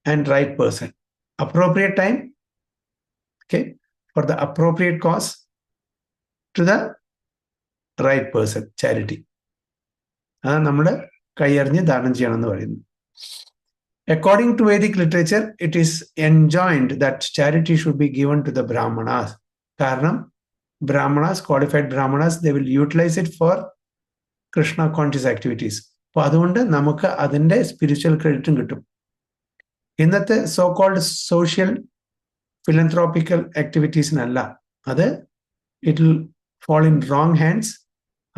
and right person. Appropriate time, okay, for the appropriate cause, to the right person, charity. അതാണ് നമ്മൾ കൈയറിഞ്ഞ് ദാനം ചെയ്യണമെന്ന് പറയുന്നത്. According to Vedic literature, it is enjoined that charity should be given to the Brahmanas. കാരണം Brahmanas, qualified Brahmanas, they will utilize it for Krishna conscious activities. അപ്പോൾ അതുകൊണ്ട് നമുക്ക് അതിൻ്റെ സ്പിരിച്വൽ ക്രെഡിറ്റും കിട്ടും. ഇന്നത്തെ സോ കോൾഡ് സോഷ്യൽ ഫിലന്ത്രോപ്പിക്കൽ ആക്ടിവിറ്റീസിനല്ല, അത് it will fall in wrong hands.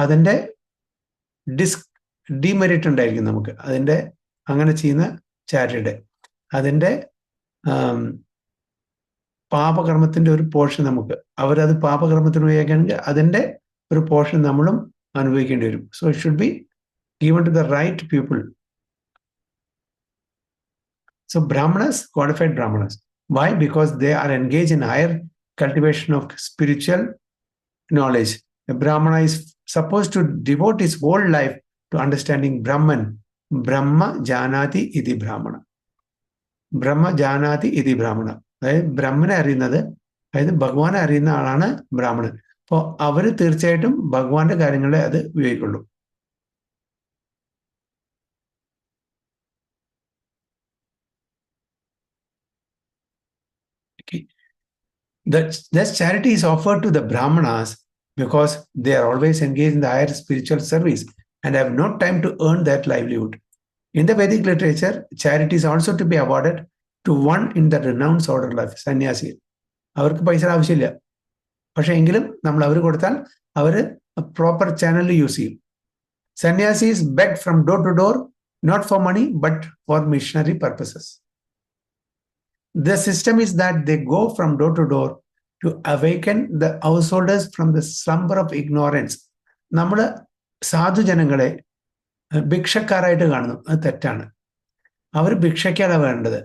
അതിൻ്റെ ഡിമെറിറ്റ് ഉണ്ടായിരിക്കും നമുക്ക്, അതിൻ്റെ അങ്ങനെ ചെയ്യുന്ന ചാരിറ്റിയുടെ അതിൻ്റെ പാപകർമ്മത്തിൻ്റെ ഒരു പോർഷൻ നമുക്ക്, അവരത് പാപകർമ്മത്തിന് ഉപയോഗിക്കുകയാണെങ്കിൽ അതിൻ്റെ ഒരു പോർഷൻ നമ്മളും അനുഭവിക്കേണ്ടി വരും. So it should B given to the right people. So Brahmanas, qualified Brahmanas. Why? Because they are engaged in higher cultivation of spiritual knowledge. A Brahmana is supposed to devote his whole life to understanding Brahman. Brahma janati iti Brahmana. Brahma janati iti Brahmana. അതായത് ബ്രഹ്മനെ അറിയുന്നത്, അതായത് ഭഗവാനെ അറിയുന്ന ആളാണ് ബ്രാഹ്മണൻ. അപ്പോൾ അവർ തീർച്ചയായിട്ടും ഭഗവാന്റെ കാര്യങ്ങളെ അത് ഉപയോഗിക്കുള്ളൂ. Thus charity is offered to the Brahmanas because they are always engaged in the higher spiritual service and have no time to earn that livelihood. In the Vedic literature, charity is also to be awarded to one in the renounced order life, സന്യാസി. അവർക്ക് പൈസ ആവശ്യമില്ല, പക്ഷെ എങ്കിലും നമ്മൾ അവർ കൊടുത്താൽ അവർ proper channel use ചെയ്യും. Sanyasis beg from door to door, not for money but for missionary purposes. The system is that they go from door to door to awaken the householders from the slumber of ignorance. നമ്മൾ സാധുജനങ്ങളെ ഭിക്ഷക്കാരായിട്ട് കാണുന്നു, അത് തെറ്റാണ്. അവർ ഭിക്ഷയ്ക്കല്ല വേണ്ടത്,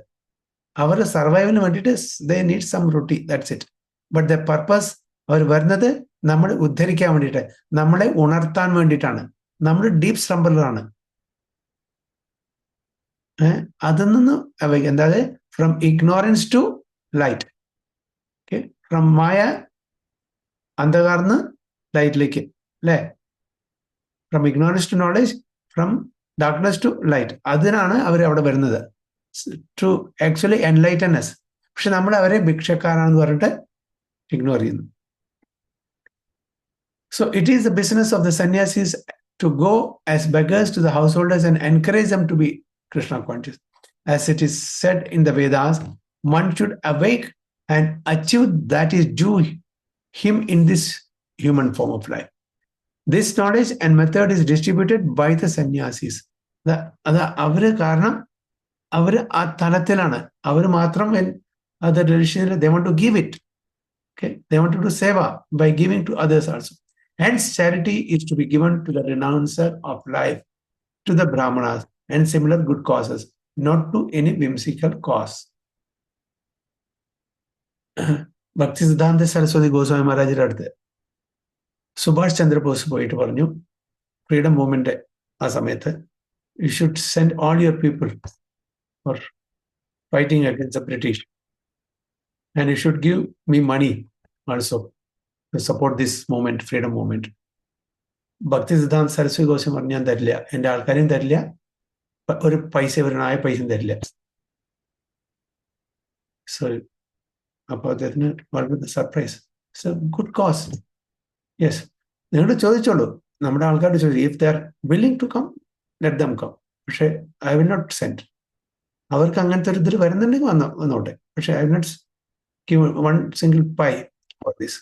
അവർ സർവൈവലിന് വേണ്ടിയിട്ട് they need some roti, that's it. But the purpose, അവർ വരുന്നത് നമ്മൾ ഉദ്ധരിക്കാൻ വേണ്ടിയിട്ട്, നമ്മളെ ഉണർത്താൻ വേണ്ടിയിട്ടാണ്. നമ്മൾ ഡീപ് സ്ലംബറിലാണ്. അതിൽ നിന്ന് എന്തായത് from ignorance to light. Okay? From Maya, അന്ധകാർന്ന് ലൈറ്റിലേക്ക്, അല്ലേ? From ignorance to knowledge, from darkness to light. അതിനാണ് അവർ അവിടെ വരുന്നത്, to actually enlighten us. പക്ഷെ നമ്മൾ അവരെ ഭിക്ഷക്കാരാണെന്ന് പറഞ്ഞിട്ട് ഇഗ്നോർ ചെയ്യുന്നു. So it is the business of the sannyasis to go as beggars to the householders and encourage them to be Krishna conscious. As it is said in the Vedas, one should awake and achieve that is due him in this human form of life. This knowledge and method is distributed by the sannyasis. അത് അവര് കാരണം അവർ ആ തലത്തിലാണ്, അവർ മാത്രം അത് റിലീജിയനിൽ they want to give it. Okay? They want to do seva by giving to others also. Hence charity is to be given to the renouncer of life, to the Brahmanas and similar good causes, not to any whimsical cause. ഭക്തി സിദ്ധാന്ത സരസ്വതി ഗോസ്വാമി മഹാരാജിന്റെ അടുത്ത് സുഭാഷ് ചന്ദ്രബോസ് പോയിട്ട് പറഞ്ഞു, freedom movement ആ സമയത്ത്, you should send all your people for fighting against the British and you should give me money also to support this movement, freedom movement. Bhakti Siddhanta Saraswati Goswami പറഞ്ഞു, ഞാൻ തരില്ല, എൻ്റെ ആൾക്കാരെയും തരില്ല, ഒരു പൈസ, ഒരു നായ പൈസയും തരില്ല. സോ അപ്പോൾ അദ്ദേഹത്തിന് വളരെ surprise. It's a good cause. Yes, നിങ്ങളോട് ചോദിച്ചോളൂ, നമ്മുടെ ആൾക്കാരോട് ചോദിച്ചു, if they are willing to come let them come. പക്ഷേ ഐ വിൽ നോട്ട് സെൻഡ്. അവർക്ക് അങ്ങനത്തെ ഒരു ഇതിൽ വരുന്നുണ്ടെങ്കിൽ വന്നോട്ടെ, പക്ഷേ I will not give one single pie for this.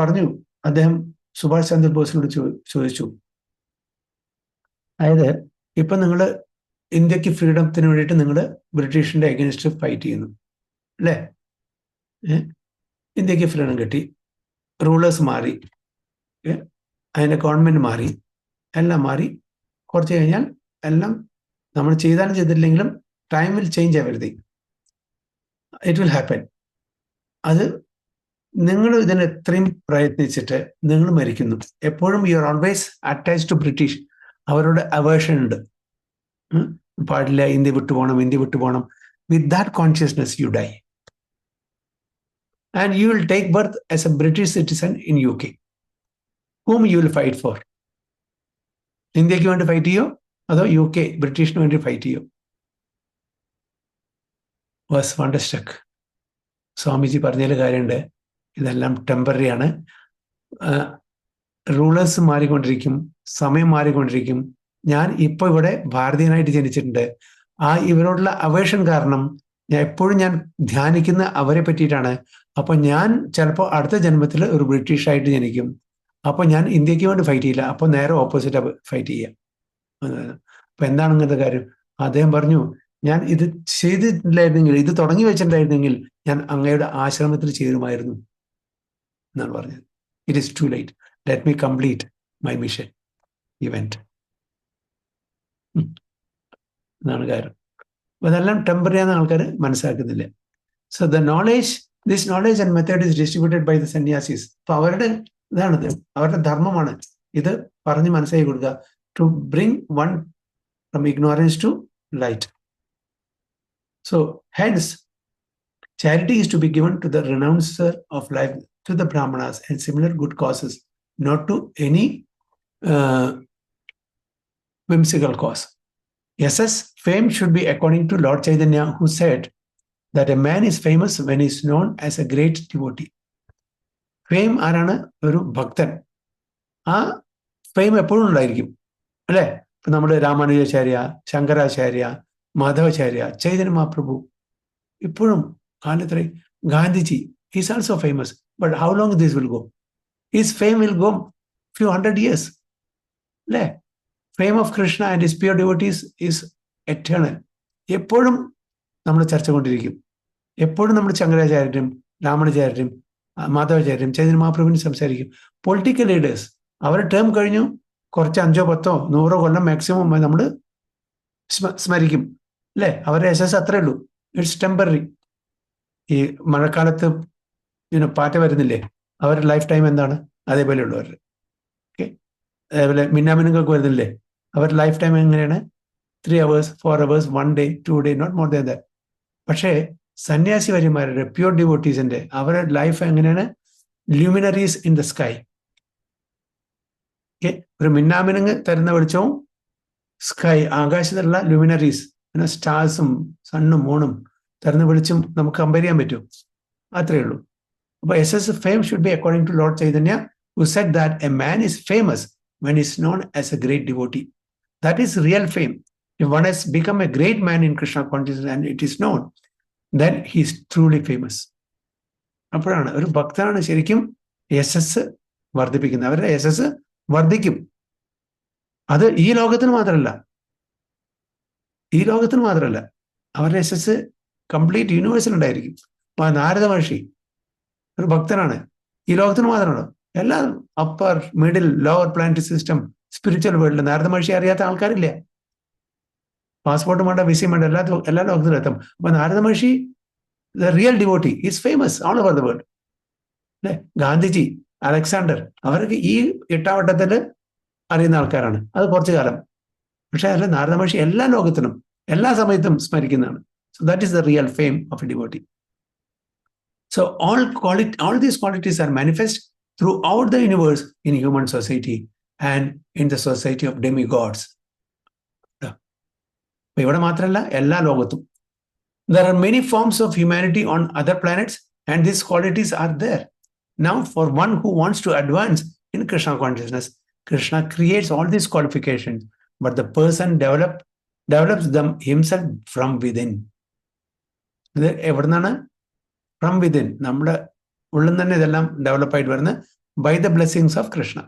പറഞ്ഞു അദ്ദേഹം സുഭാഷ് ചന്ദ്രബോസിനോട് ചോദിച്ചു, അതായത് ഇപ്പൊ നിങ്ങൾ ഇന്ത്യക്ക് ഫ്രീഡത്തിന് വേണ്ടിയിട്ട് നിങ്ങൾ ബ്രിട്ടീഷിന്റെ അഗൈൻസ്റ്റ് ഫൈറ്റ് ചെയ്യുന്നു, അല്ലേ? ഇന്ത്യക്ക് ഫ്രീഡം കിട്ടി, റൂളേഴ്സ് മാറി, അതിൻ്റെ ഗവൺമെന്റ് മാറി, എല്ലാം മാറി. കുറച്ച് കഴിഞ്ഞാൽ എല്ലാം നമ്മൾ ചെയ്താലും ചെയ്തിട്ടില്ലെങ്കിലും time will change everything, it will happen. അത് നിങ്ങൾ ഇതിന് എത്രയും പ്രയത്നിച്ചിട്ട് നിങ്ങൾ മരിക്കുന്നു. എപ്പോഴും you are always attached to British. അവരോട് അവേർഷൻ ഉണ്ട്, പാടില്ല, ഇന്ത്യ വിട്ടുപോകണം, ഇന്ത്യ വിട്ടുപോകണം. With that consciousness you die and you will take birth as a British citizen in UK. whom you will fight for? ഇന്ത്യക്ക് വേണ്ടി ഫൈറ്റ് ചെയ്യോ അതോ UK ബ്രിട്ടീഷിന് വേണ്ടി ഫൈറ്റ് ചെയ്യോ? വാസ് വണ്ടർസ്ട്രക്ക്. സ്വാമിജി പറഞ്ഞതിൽ കാര്യമുണ്ട്, ഇതെല്ലാം ടെമ്പററി ആണ്. റൂളേഴ്സ് മാറിക്കൊണ്ടിരിക്കും, സമയം മാറിക്കൊണ്ടിരിക്കും. ഞാൻ ഇപ്പോൾ ഇവിടെ ഭാരതീയനായിട്ട് ജനിച്ചിട്ടുണ്ട്. ഇവരോടുള്ള അവേഷൻ കാരണം എപ്പോഴും ഞാൻ ധ്യാനിക്കുന്ന അവരെ പറ്റിയിട്ടാണ്. അപ്പൊ ഞാൻ ചിലപ്പോൾ അടുത്ത ജന്മത്തിൽ ഒരു ബ്രിട്ടീഷ് ആയിട്ട് ജനിക്കും. അപ്പൊ ഞാൻ ഇന്ത്യക്ക് വേണ്ടി ഫൈറ്റ് ചെയ്യില്ല, അപ്പൊ നേരെ ഓപ്പോസിറ്റ് ഫൈറ്റ് ചെയ്യാം. അപ്പൊ എന്താണ് ഇങ്ങനത്തെ കാര്യം? അദ്ദേഹം പറഞ്ഞു, ഞാൻ ഇത് ചെയ്തിട്ടില്ലായിരുന്നെങ്കിൽ, ഇത് തുടങ്ങി വെച്ചിട്ടുണ്ടായിരുന്നെങ്കിൽ ഞാൻ അങ്ങയുടെ ആശ്രമത്തിൽ ചേരുമായിരുന്നു എന്നാണ് പറഞ്ഞത്. It is to light, let me complete my mission event എന്നാണ് കാര്യം. അപ്പൊ അതെല്ലാം ടെമ്പററി ആണെന്ന് ആൾക്കാർ മനസ്സിലാക്കുന്നില്ല. So this knowledge and method is distributed by the sannyasis. അപ്പൊ അവരുടെ ഇതാണിത്, അവരുടെ ധർമ്മമാണ് ഇത് പറഞ്ഞ് മനസ്സിലാക്കി കൊടുക്കുക. To bring one from ignorance to light. So hence, charity is to be given to the renouncer of life, to the brahmanas and similar good causes, not to any whimsical cause. Yes, fame should be according to Lord Chaitanya, who said that a man is famous when he is known as a great devotee. Fame ആരാണ്? ഒരു ഭക്തൻ. ആ fame എപ്പോഴും ഉണ്ടായിരിക്കും, അല്ലേ? ഇപ്പൊ നമ്മുടെ രാമാനുജാചാര്യ, ശങ്കരാചാര്യ, മാധവാചാര്യ, ചൈതന്യ മഹാപ്രഭു, ഇപ്പോഴും കാലത്രേ. Gandhiji is also famous, but how long this will go? His fame will go few 100 years, അല്ലേ? Fame of Krishna and his pure devotees is eternal. എപ്പോഴും നമ്മൾ ചർച്ച കൊണ്ടിരിക്കും. എപ്പോഴും നമ്മൾ ശങ്കരാചാര്യരും രാമാനുജാചാര്യരും മാധവാചാര്യരും ചൈതന്യ മഹാപ്രഭുവിനും സംസാരിക്കും. പൊളിറ്റിക്കൽ ലീഡേഴ്സ് അവരുടെ ടേം കഴിഞ്ഞു, കുറച്ച് 5, 10, 100 കൊല്ലം മാക്സിമം നമ്മൾ സ്മരിക്കും, അല്ലേ? അവരുടെ യശസ് അത്രേ ഉള്ളൂ. It's temporary. ഈ മഴക്കാലത്ത് പാറ്റ വരുന്നില്ലേ, അവരുടെ ലൈഫ് ടൈം എന്താണ്? അതേപോലെ ഉള്ളവരുടെ. ഓക്കെ, അതേപോലെ മിന്നാമിനുങ്ങൾക്ക് വരുന്നില്ലേ, അവരുടെ ലൈഫ് ടൈം എങ്ങനെയാണ്? 3 hours, 4 hours, 1 day, 2 day, not more than that. പക്ഷേ സന്യാസി വര്യന്മാരുടെ പ്യൂർ ഡിവോട്ടീസിന്റെ അവരുടെ ലൈഫ് എങ്ങനെയാണ്? Luminaries in the sky. Okay, ഒരു മിന്നാമിനുങ്ങ് തരുന്ന വെളിച്ചവും സ്കൈ, ആകാശത്തുള്ള ലുമിനറീസ്, സ്റ്റാർസും സണ്ണും മൂണും തരുന്ന വെളിച്ചം നമുക്ക് കമ്പയർ ചെയ്യാൻ പറ്റും. അത്രയേ ഉള്ളൂ. അപ്പൊ fame should be according to lord Chaitanya, who said that a man is famous when he is known as a great devotee. That is real fame. If one has become a great man in Krishna consciousness and it is known, then he is truly famous. അപ്പോഴാണ് ഒരു ഭക്തനാണ് ശരിക്കും യശസ് വർദ്ധിപ്പിക്കുന്നത്. അവരുടെ യശസ് വർദ്ധിക്കും. അത് ഈ ലോകത്തിന് മാത്രമല്ല, അവരുടെ യശസ് കംപ്ലീറ്റ് യൂണിവേഴ്സിൽ ഉണ്ടായിരിക്കും. അപ്പൊ നാരദ മഹർഷി ഒരു ഭക്തനാണ്. ഈ ലോകത്തിന് മാത്രമാണോ? എല്ലാ upper, middle, lower planetary system, spiritual വേൾഡിൽ നാരദ മഹർഷി അറിയാത്ത ആൾക്കാരില്ല. പാസ്പോർട്ട് വേണ്ട, വിസയും വേണ്ട, എല്ലാ ലോകത്തിലും എത്തും. അപ്പൊ Narada Maharshi the real devotee is famous all over the world, അല്ലെ? ഗാന്ധിജി, അലക്സാണ്ടർ, അവർക്ക് ഈ 8ാം വട്ടത്തിൽ അറിയുന്ന ആൾക്കാരാണ്. അത് കുറച്ചു കാലം. പക്ഷെ അല്ല, നാരദ മഹർഷി എല്ലാ ലോകത്തിനും എല്ലാ സമയത്തും സ്മരിക്കുന്നതാണ്. So that is the real fame of a devotee. So all these qualities are manifest throughout the universe in human society and in the society of demigods. ഇവിടെ മാത്രമല്ല, എല്ലാ ലോകത്തും. There are many forms of humanity on other planets and these qualities are there. Now for one who wants to advance in Krishna consciousness, Krishna creates all these qualifications, but the person develops them himself from within. ഇത് എവിടുന്നാണ്? From within. നമ്മുടെ ഉള്ളിൽ തന്നെ ഇതെല്ലാം develop ആയിട്ട് വരുന്നത് by the blessings of Krishna.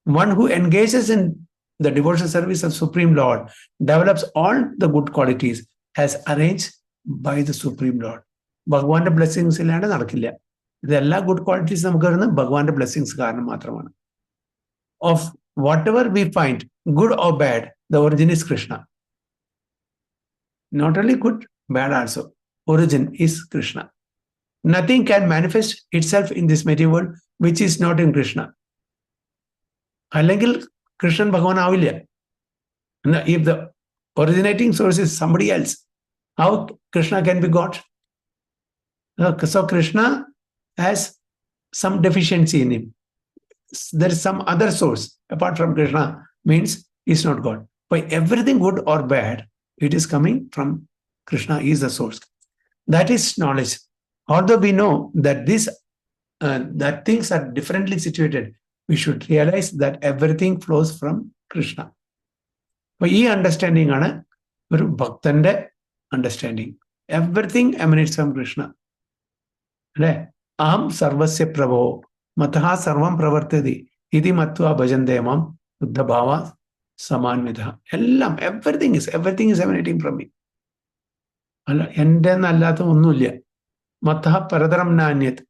One who engages in the devotional service of Supreme Lord develops all the good qualities as arranged by the Supreme Lord. ഭഗവാന്റെ blessings ഇല്ലാണ്ട് നടക്കില്ല. ഇതെല്ലാ ഗുഡ് ക്വാളിറ്റീസ് നമുക്ക് വരുന്നത് ഭഗവാന്റെ ബ്ലെസ്സിങ്സ് കാരണം മാത്രമാണ്. Of whatever we find, good or bad, the origin is Krishna. Not only good, bad also. Origin is Krishna. Nothing can manifest itself in this material world which is not in Krishna. അല്ലെങ്കിൽ കൃഷ്ണൻ ഭഗവാൻ ആവില്ല. If the originating source is somebody else, how Krishna can be God? So Krishna has some deficiency in him. There is some other source apart from Krishna, means he's not God. By everything good or bad, it is coming from Krishna. He is the source. That is knowledge. Although we know that that things are differently situated we should realize that everything flows from Krishna. അപ്പോൾ ഈ understanding ആണ് ഒരു ഭക്തന്റെ understanding. Everything എമിനേറ്റ്സ് from Krishna അല്ലെ. അഹം സർവസ്യ പ്രഭോ മതഃ സർവം പ്രവർത്തതി ഇതി മത്വാ ഭജന്തേ മാം ബുദ്ധഭാവ സമാൻവിത. എല്ലാം everything is emanating from me. അല്ല, എൻ്റെ എന്നല്ലാത്ത ഒന്നുമില്ല. മതഃ പരതരം നാന്യത്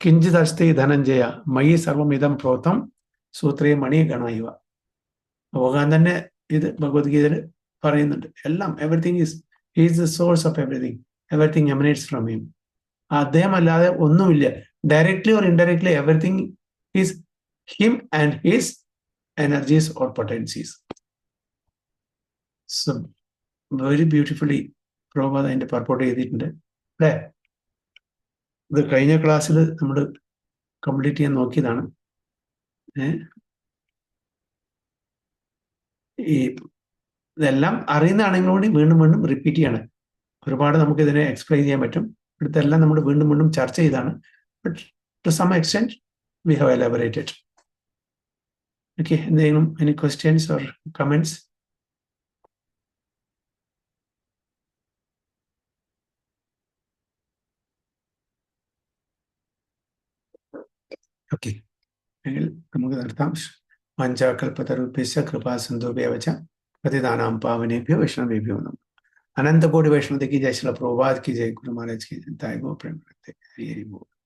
കിഞ്ചിത് അസ്തി ധനഞ്ജയ മയി സർവം ഇതം പ്രോതം സൂത്രേ മണി ഗണായുവ. ഭഗവാൻ തന്നെ ഇത് ഭഗവത്ഗീതയിൽ പറയുന്നുണ്ട്. എല്ലാം everything is the source of everything എമിനേറ്റ്സ് from him. അദ്ദേഹം അല്ലാതെ ഒന്നുമില്ല. Directly or indirectly everything is him and his energies or potencies. So very beautifully Prabhupada അതിന്റെ പർപ്പോർട്ട് ചെയ്തിട്ടുണ്ട് അല്ലേ. ഇത് കഴിഞ്ഞ ക്ലാസ്സിൽ നമ്മൾ കംപ്ലീറ്റ് ചെയ്യാൻ നോക്കിയതാണ്. ഈ ഇതെല്ലാം അറിയുന്നതാണെങ്കിൽ കൂടി വീണ്ടും വീണ്ടും റിപ്പീറ്റ് ചെയ്യാണ്. ഒരുപാട് നമുക്ക് ഇതിനെ എക്സ്പ്ലെയിൻ ചെയ്യാൻ പറ്റും. ഇവിടുത്തെല്ലാം നമ്മൾ വീണ്ടും വീണ്ടും ചർച്ച ചെയ്താണ്. But to some extent we have elaborated. Okay, എന്തെങ്കിലും any questions or comments? Okay, എങ്കിൽ നമുക്ക് നിർത്താം. പഞ്ചകൽപ്പതരുഭ്യശ്ച കൃപാസിന്ധുഭ്യവ ച പതിതാനാം പാവനേഭ്യോ വൈഷ്ണവേഭ്യോ നമഃ. अनंत कोटि वैष्णव की जय, श्रील प्रभुपाद की जय, गुरु महाराज की जय, हरि हरि बोल.